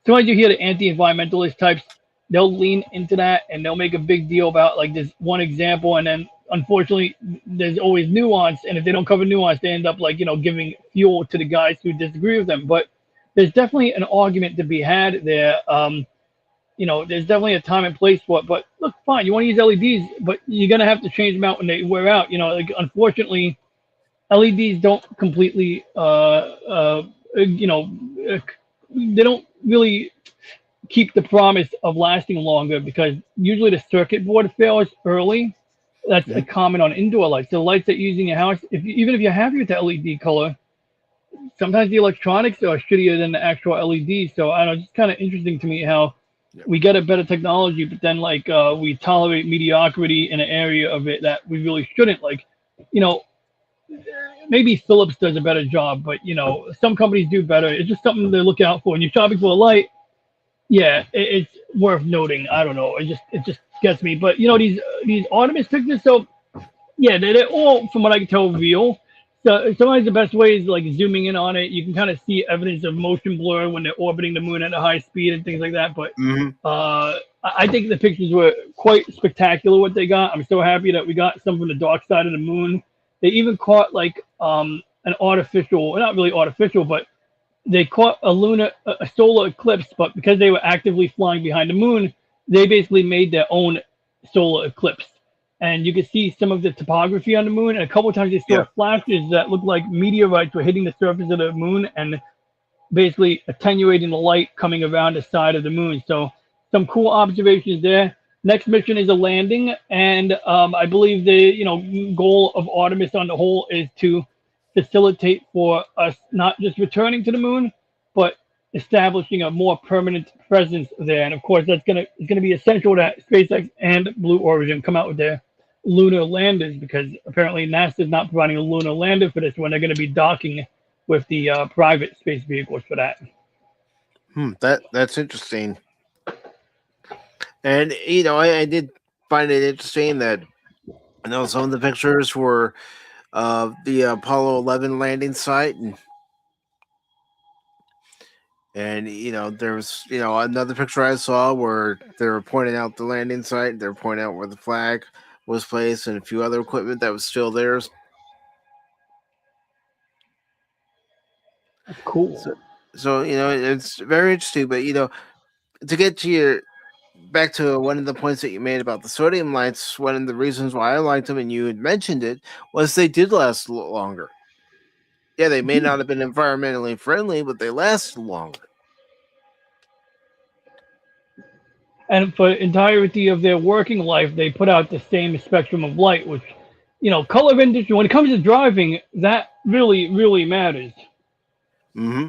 sometimes you hear the anti-environmentalist types, they'll lean into that and they'll make a big deal about this one example, and then unfortunately there's always nuance, and if they don't cover nuance, they end up giving fuel to the guys who disagree with them. But there's definitely an argument to be had there. There's definitely a time and place for it. But look, fine, you want to use LEDs, but you're gonna have to change them out when they wear out. Unfortunately, LEDs don't completely, they don't really keep the promise of lasting longer because usually the circuit board fails early. That's a common on indoor lights. The lights that you use in your house, even if you're happy with the LED color, sometimes the electronics are shittier than the actual LED. So I don't know, it's kind of interesting to me how we get a better technology, but then we tolerate mediocrity in an area of it that we really shouldn't. Maybe Philips does a better job, but some companies do better. It's just something to look out for. When you're shopping for a light, yeah, it's worth noting. I don't know. It just gets me. But these Artemis pictures, so yeah, they're all, from what I can tell, real. So sometimes the best way is like zooming in on it. You can kind of see evidence of motion blur when they're orbiting the moon at a high speed and things like that. But I think the pictures were quite spectacular what they got. I'm so happy that we got some from the dark side of the moon. They even caught an artificial, not really artificial, but they caught a solar eclipse. But because they were actively flying behind the moon, they basically made their own solar eclipse. And you could see some of the topography on the moon. And a couple of times they saw flashes that looked like meteorites were hitting the surface of the moon and basically attenuating the light coming around the side of the moon. So some cool observations there. Next mission is a landing, and I believe the goal of Artemis on the whole is to facilitate for us not just returning to the moon, but establishing a more permanent presence there. And of course, it's gonna be essential that SpaceX and Blue Origin come out with their lunar landers, because apparently NASA is not providing a lunar lander for this one. They're going to be docking with the private space vehicles for that. That's interesting. And I did find it interesting that some of the pictures were of the Apollo 11 landing site, and there was another picture I saw where they were pointing out the landing site. They were pointing out where the flag was placed and a few other equipment that was still there. That's cool. So it's very interesting. But to get to back to one of the points that you made about the sodium lights, one of the reasons why I liked them, and you had mentioned it, was they did last longer. Yeah, they may not have been environmentally friendly, but they lasted longer. And for the entirety of their working life, they put out the same spectrum of light, which, color industry, when it comes to driving, that really, really matters. Mm-hmm.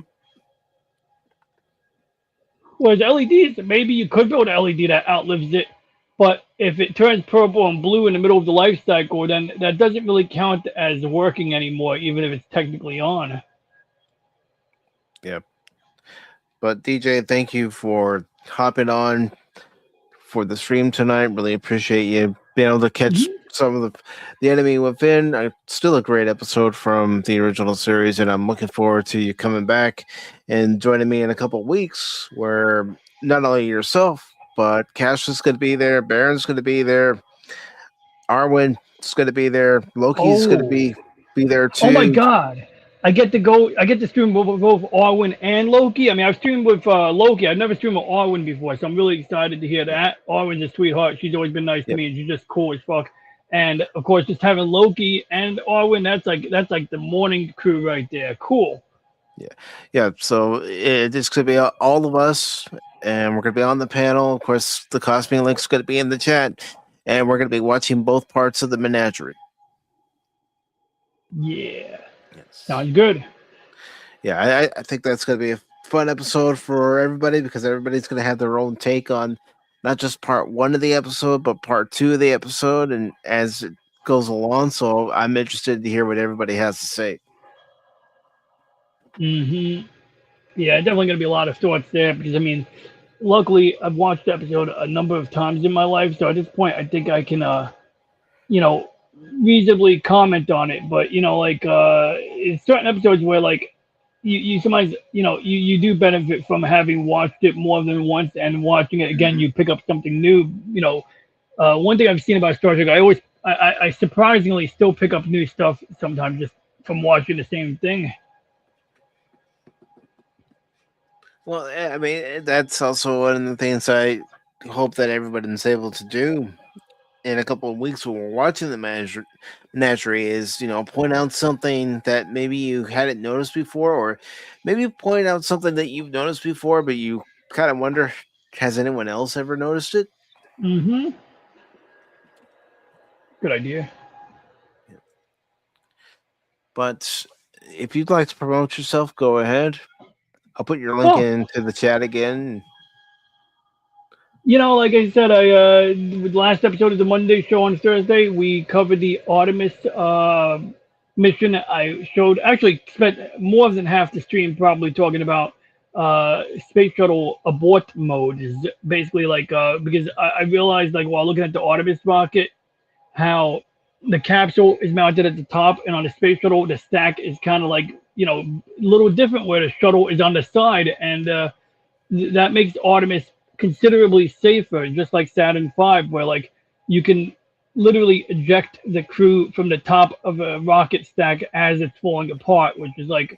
Whereas LEDs, maybe you could build an LED that outlives it, but if it turns purple and blue in the middle of the life cycle, then that doesn't really count as working anymore, even if it's technically on. Yeah. But DJ, thank you for hopping on for the stream tonight. Really appreciate you being able to catch some of the Enemy Within. Still a great episode from the original series, and I'm looking forward to you coming back and joining me in a couple of weeks, where not only yourself, but Cash is going to be there, Baron's going to be there, Arwen is going to be there, Loki's going to be there too. Oh my God! I get to stream with both Arwen and Loki. I mean, I've streamed with Loki. I've never streamed with Arwen before, so I'm really excited to hear that. Arwen's a sweetheart. She's always been nice to me, and she's just cool as fuck. And of course, just having Loki and Arwen, that's like the morning crew right there. Cool. Yeah. So it's going to be all of us, and we're going to be on the panel. Of course, the costume link's going to be in the chat, and we're going to be watching both parts of the menagerie. Yeah. Yes. Sounds good. Yeah, I think that's going to be a fun episode for everybody, because everybody's going to have their own take on not just part 1 of the episode, but part 2 of the episode, and as it goes along. So I'm interested to hear what everybody has to say. Mm-hmm. Yeah, definitely going to be a lot of thoughts there, because, I mean, luckily, I've watched the episode a number of times in my life, so at this point, I think I can, reasonably comment on it. But, in certain episodes where, you sometimes, you do benefit from having watched it more than once, and watching it again, you pick up something new. One thing I've seen about Star Trek, I surprisingly still pick up new stuff sometimes just from watching the same thing. Well, I mean, that's also one of the things I hope that everybody's able to do in a couple of weeks when we're watching the menagerie is, point out something that maybe you hadn't noticed before, or maybe point out something that you've noticed before, but you kind of wonder, has anyone else ever noticed it? Mm-hmm. Good idea. But if you'd like to promote yourself, go ahead. I'll put your link Oh, into the chat again. like I said, with last episode of the Monday show on Thursday, we covered the Artemis mission. I showed actually spent more than half the stream probably talking about space shuttle abort mode. Is basically like because I realized like while looking at the Artemis rocket how the capsule is mounted at the top, and on the space shuttle, the stack is kind of like a little different, where the shuttle is on the side, and that makes Artemis considerably safer, just like Saturn V, where like you can literally eject the crew from the top of a rocket stack as it's falling apart, which is like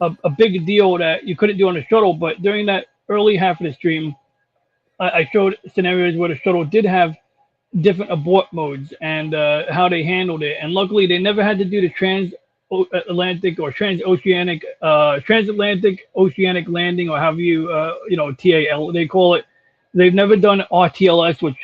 a big deal that you couldn't do on the shuttle. But during that early half of the stream, I showed scenarios where the shuttle did have different abort modes and how they handled it. And luckily, they never had to do the transatlantic or transatlantic oceanic landing, or however you TAL they call it. They've never done RTLS, which,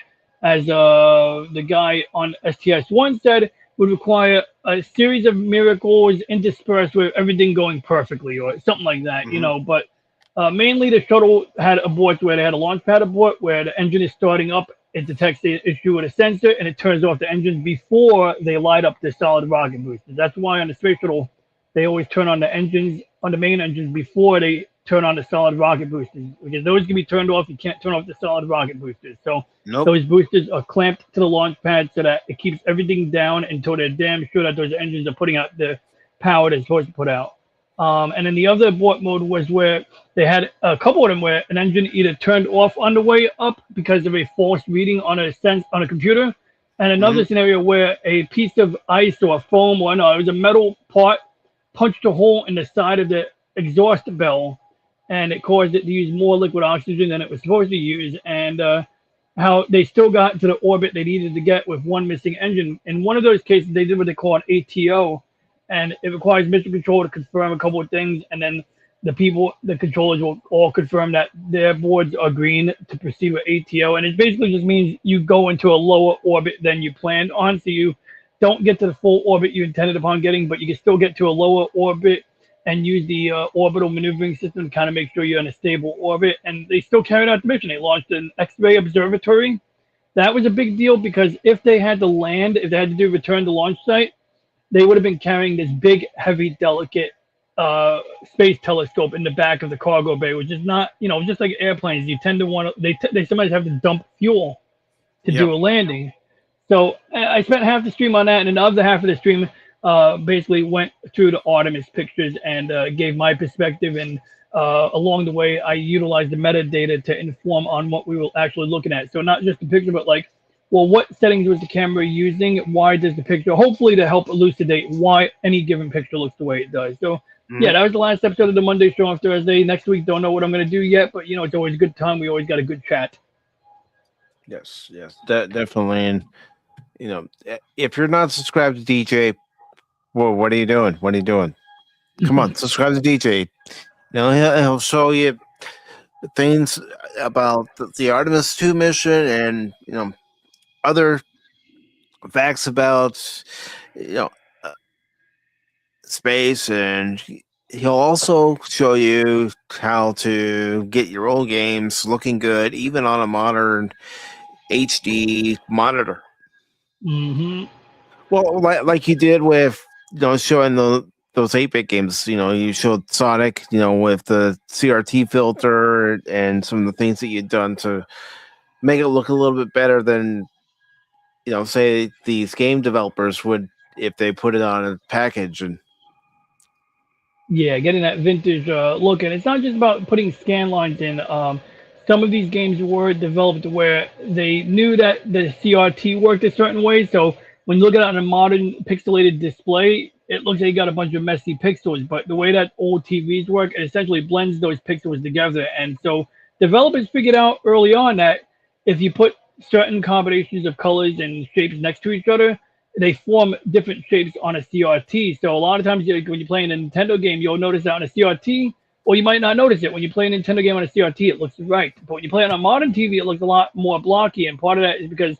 as the guy on STS-1 said, would require a series of miracles interspersed with everything going perfectly, or something like that, Mhm. But mainly, the shuttle had aborts where they had a launch pad abort, where the engine is starting up, it detects the issue with a sensor, and it turns off the engine before they light up the solid rocket boosters. That's why on the space shuttle, they always turn on the engines, on the main engines, before they turn on the solid rocket boosters, because those can be turned off. You can't turn off the solid rocket boosters. So Nope. those boosters are clamped to the launch pad so that it keeps everything down until they're damn sure that those engines are putting out the power they're supposed to put out. And then the other abort mode was where they had a couple of them where an engine either turned off on the way up because of a false reading on a computer, and another Hmm. scenario where a piece of ice or foam, or no, it was a metal part, punched a hole in the side of the exhaust bell, and it caused it to use more liquid oxygen than it was supposed to use. And how they still got to the orbit they needed to get with one missing engine. In one of those cases, they did what they call an ATO, and it requires mission control to confirm a couple of things, and then the controllers will all confirm that their boards are green to proceed with ATO. And it basically just means you go into a lower orbit than you planned on. So you don't get to the full orbit you intended upon getting, but you can still get to a lower orbit and use the orbital maneuvering system to kind of make sure you're in a stable orbit. And they still carried out the mission. They launched an X-ray observatory. That was a big deal because if they had to land, if they had to do return to launch site, they would have been carrying this big, heavy, delicate space telescope in the back of the cargo bay, which is not, just like airplanes. You tend to want to, they sometimes have to dump fuel to Yep. do a landing. So I spent half the stream on that, and then the other half of the stream basically went through the Artemis pictures and gave my perspective. And along the way, I utilized the metadata to inform on what we were actually looking at. So not just the picture, but like, well, what settings was the camera using? Why does the picture, hopefully to help elucidate why any given picture looks the way it does. So yeah, Hmm. that was the last episode of the Monday show on Thursday. Next week, don't know what I'm going to do yet, but it's always a good time. We always got a good chat. Yes, yes, definitely. And if you're not subscribed to DJ, well, what are you doing? What are you doing? Come on, subscribe to DJ. He'll show you things about the Artemis 2 mission, and other facts about you know uh, space, and he'll also show you how to get your old games looking good even on a modern HD monitor. Mm-hmm. Well, like you did with showing those 8-bit games. You showed Sonic, with the CRT filter and some of the things that you'd done to make it look a little bit better than say these game developers would if they put it on a package. And Yeah, getting that vintage look, and it's not just about putting scan lines in. Some of these games were developed where they knew that the CRT worked a certain way. So when you look at it on a modern pixelated display, it looks like you got a bunch of messy pixels. But the way that old TVs work, it essentially blends those pixels together. And so developers figured out early on that if you put certain combinations of colors and shapes next to each other, they form different shapes on a CRT. So a lot of times when you're playing a Nintendo game, you'll notice that on a CRT, or you might not notice it. When you play a Nintendo game on a CRT, it looks right. But when you play it on a modern TV, it looks a lot more blocky. And part of that is because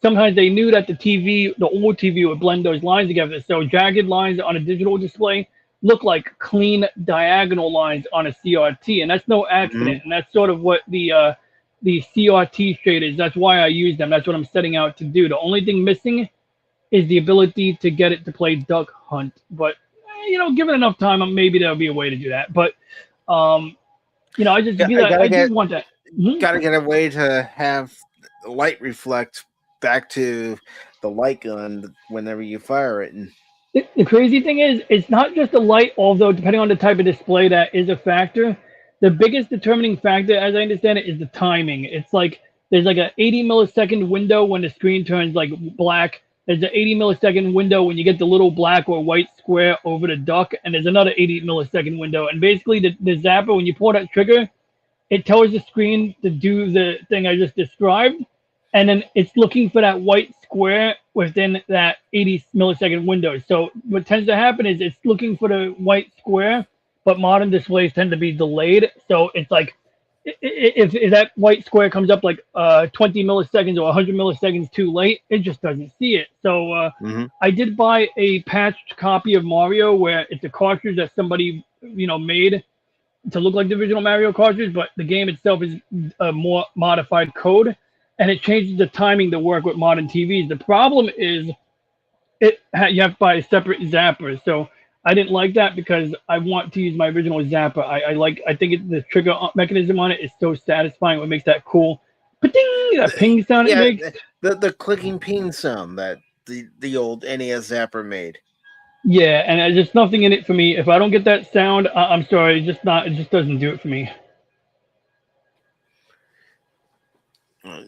sometimes they knew that the old TV would blend those lines together. So jagged lines on a digital display look like clean diagonal lines on a CRT. And that's no accident. And that's sort of what the CRT shaders, that's why I use them. That's what I'm setting out to do. The only thing missing is the ability to get it to play Duck Hunt. But, given enough time, maybe there'll be a way to do that. But, I just want that. Gotta get a way to have light reflect back to the light gun whenever you fire it. And the crazy thing is, it's not just the light, although depending on the type of display, that is a factor. The biggest determining factor, as I understand it, is the timing. It's like there's like an 80 millisecond window when the screen turns like black. There's an 80 millisecond window when you get the little black or white square over the duck, and there's another 80 millisecond window. And basically, the zapper, when you pull that trigger, it tells the screen to do the thing I just described, and then it's looking for that white square within that 80 millisecond window. So what tends to happen is it's looking for the white square, but modern displays tend to be delayed. So it's like if that white square comes up like 20 milliseconds or 100 milliseconds too late, it just doesn't see it. So I did buy a patched copy of Mario where it's a cartridge that somebody made to look like the original Mario cartridge, but the game itself is a more modified code, and it changes the timing to work with modern TVs. The problem is you have to buy a separate zapper. So I didn't like that because I want to use my original zapper. I think the trigger mechanism on it is so satisfying. What makes that cool, pa-ding, that ping sound it makes. The clicking ping sound that the old NES zapper made. Yeah, and there's just nothing in it for me. If I don't get that sound, I'm sorry, it just doesn't do it for me.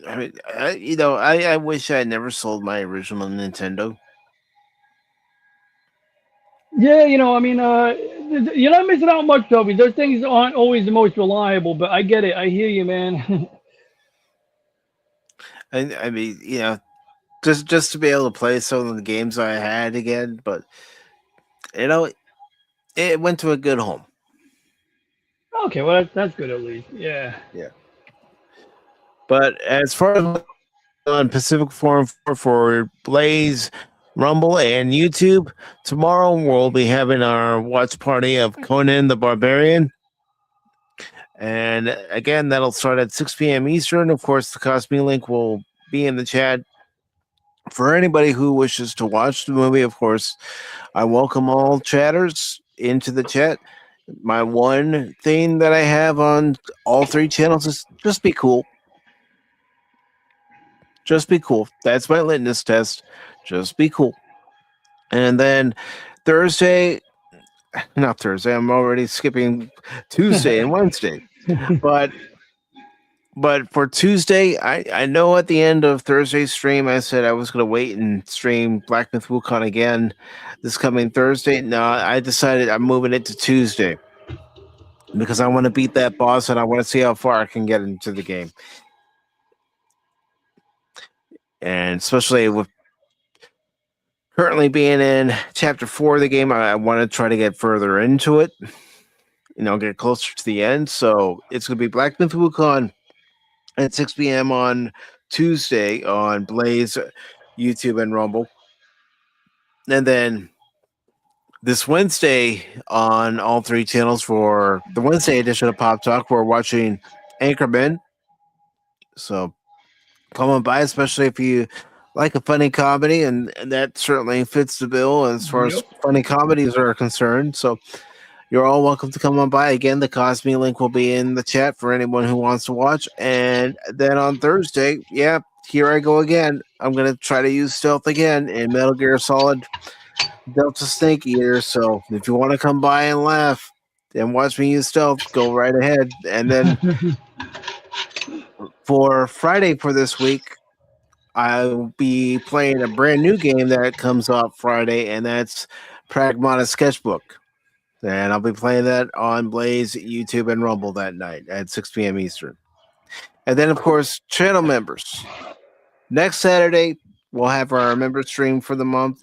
I mean, I wish I had never sold my original Nintendo. Yeah, you're not missing out much, though, because those things aren't always the most reliable, but I get it. I hear you, man. I mean, just to be able to play some of the games I had again, but, it went to a good home. Okay, well, that's good at least. Yeah. Yeah. But as far as on Pacific Forum for Blaze, Rumble, and YouTube, tomorrow we'll be having our watch party of Conan the Barbarian. And again, that'll start at 6 p.m. Eastern. Of course, the Cosme link will be in the chat. For anybody who wishes to watch the movie, of course, I welcome all chatters into the chat. My one thing that I have on all three channels is just be cool. Just be cool. That's my litmus test. Just be cool. And then Thursday, not Thursday, I'm already skipping Tuesday and Wednesday. But for Tuesday, I know at the end of Thursday's stream, I said I was going to wait and stream Black Myth Wukong again this coming Thursday. No, I decided I'm moving it to Tuesday because I want to beat that boss and I want to see how far I can get into the game. And especially with currently being in Chapter 4 of the game, I want to try to get further into it, get closer to the end. So it's going to be Black Myth Wukong at 6 p.m. on Tuesday on Blaze, YouTube, and Rumble. And then this Wednesday on all three channels for the Wednesday edition of Pop Talk, we're watching Anchorman. So come on by, especially if you like a funny comedy, and that certainly fits the bill as far as funny comedies are concerned. So you're all welcome to come on by. Again, the Cosme link will be in the chat for anyone who wants to watch. And then on Thursday, here I go again. I'm going to try to use stealth again in Metal Gear Solid Delta Snake Eater. So if you want to come by and laugh and watch me use stealth, go right ahead. And then for Friday for this week, I'll be playing a brand new game that comes out Friday, and that's Pragmata Sketchbook. And I'll be playing that on Blaze, YouTube, and Rumble that night at 6 p.m. Eastern. And then, of course, channel members. Next Saturday, we'll have our member stream for the month.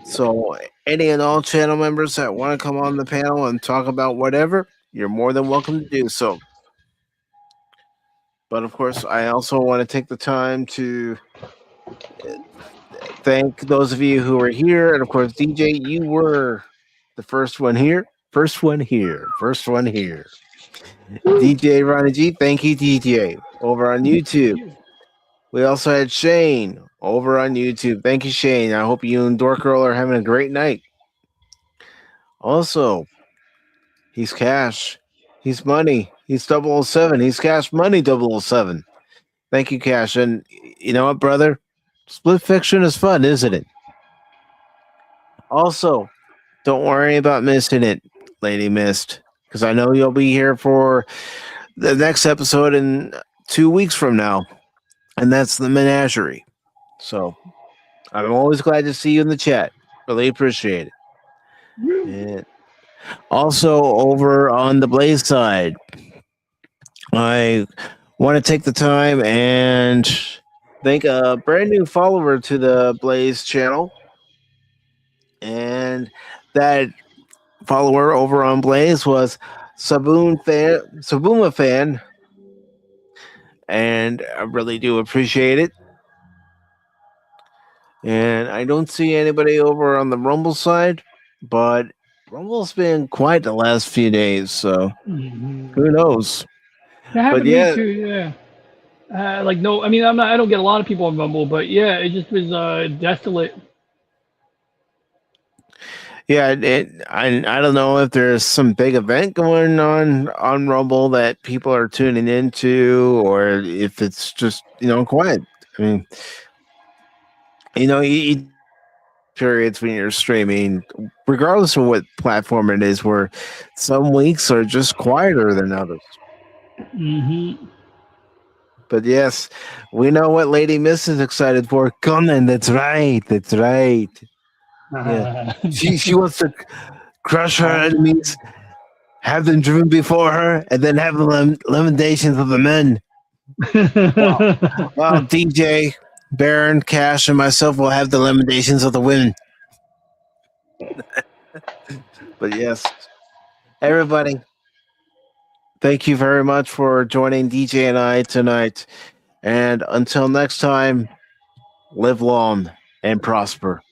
So any and all channel members that want to come on the panel and talk about whatever, you're more than welcome to do so. But of course, I also want to take the time to thank those of you who are here. And of course, DJ, you were the first one here. First one here. DJ Ronnie G, thank you, DJ. Over on YouTube. We also had Shane over on YouTube. Thank you, Shane. I hope you and Dork Girl are having a great night. Also, he's Cash. He's Money. He's 007. He's Cash Money 007. Thank you, Cash. And you know what, brother? Split fiction is fun, isn't it? Also, don't worry about missing it, Lady Mist, because I know you'll be here for the next episode in 2 weeks from now, and that's the Menagerie. So I'm always glad to see you in the chat. Really appreciate it. And also, over on the Blaze side, I want to take the time and thank a brand new follower to the Blaze channel. And that follower over on Blaze was Sabuma fan. And I really do appreciate it. And I don't see anybody over on the Rumble side, but Rumble's been quiet the last few days, so who knows? That happened to me too, yeah. No, I mean, I don't get a lot of people on Rumble, but yeah, it just was desolate. Yeah, I don't know if there's some big event going on Rumble that people are tuning into, or if it's just quiet. I mean, you periods when you're streaming, regardless of what platform it is, where some weeks are just quieter than others. But yes, we know what Lady Miss is excited for. Conan, that's right. Yeah. She wants to crush her enemies, have them driven before her, and then have the limitations of the men. Well, DJ, Baron, Cash, and myself will have the limitations of the women. But yes, everybody, thank you very much for joining DJ and I tonight. And until next time, live long and prosper.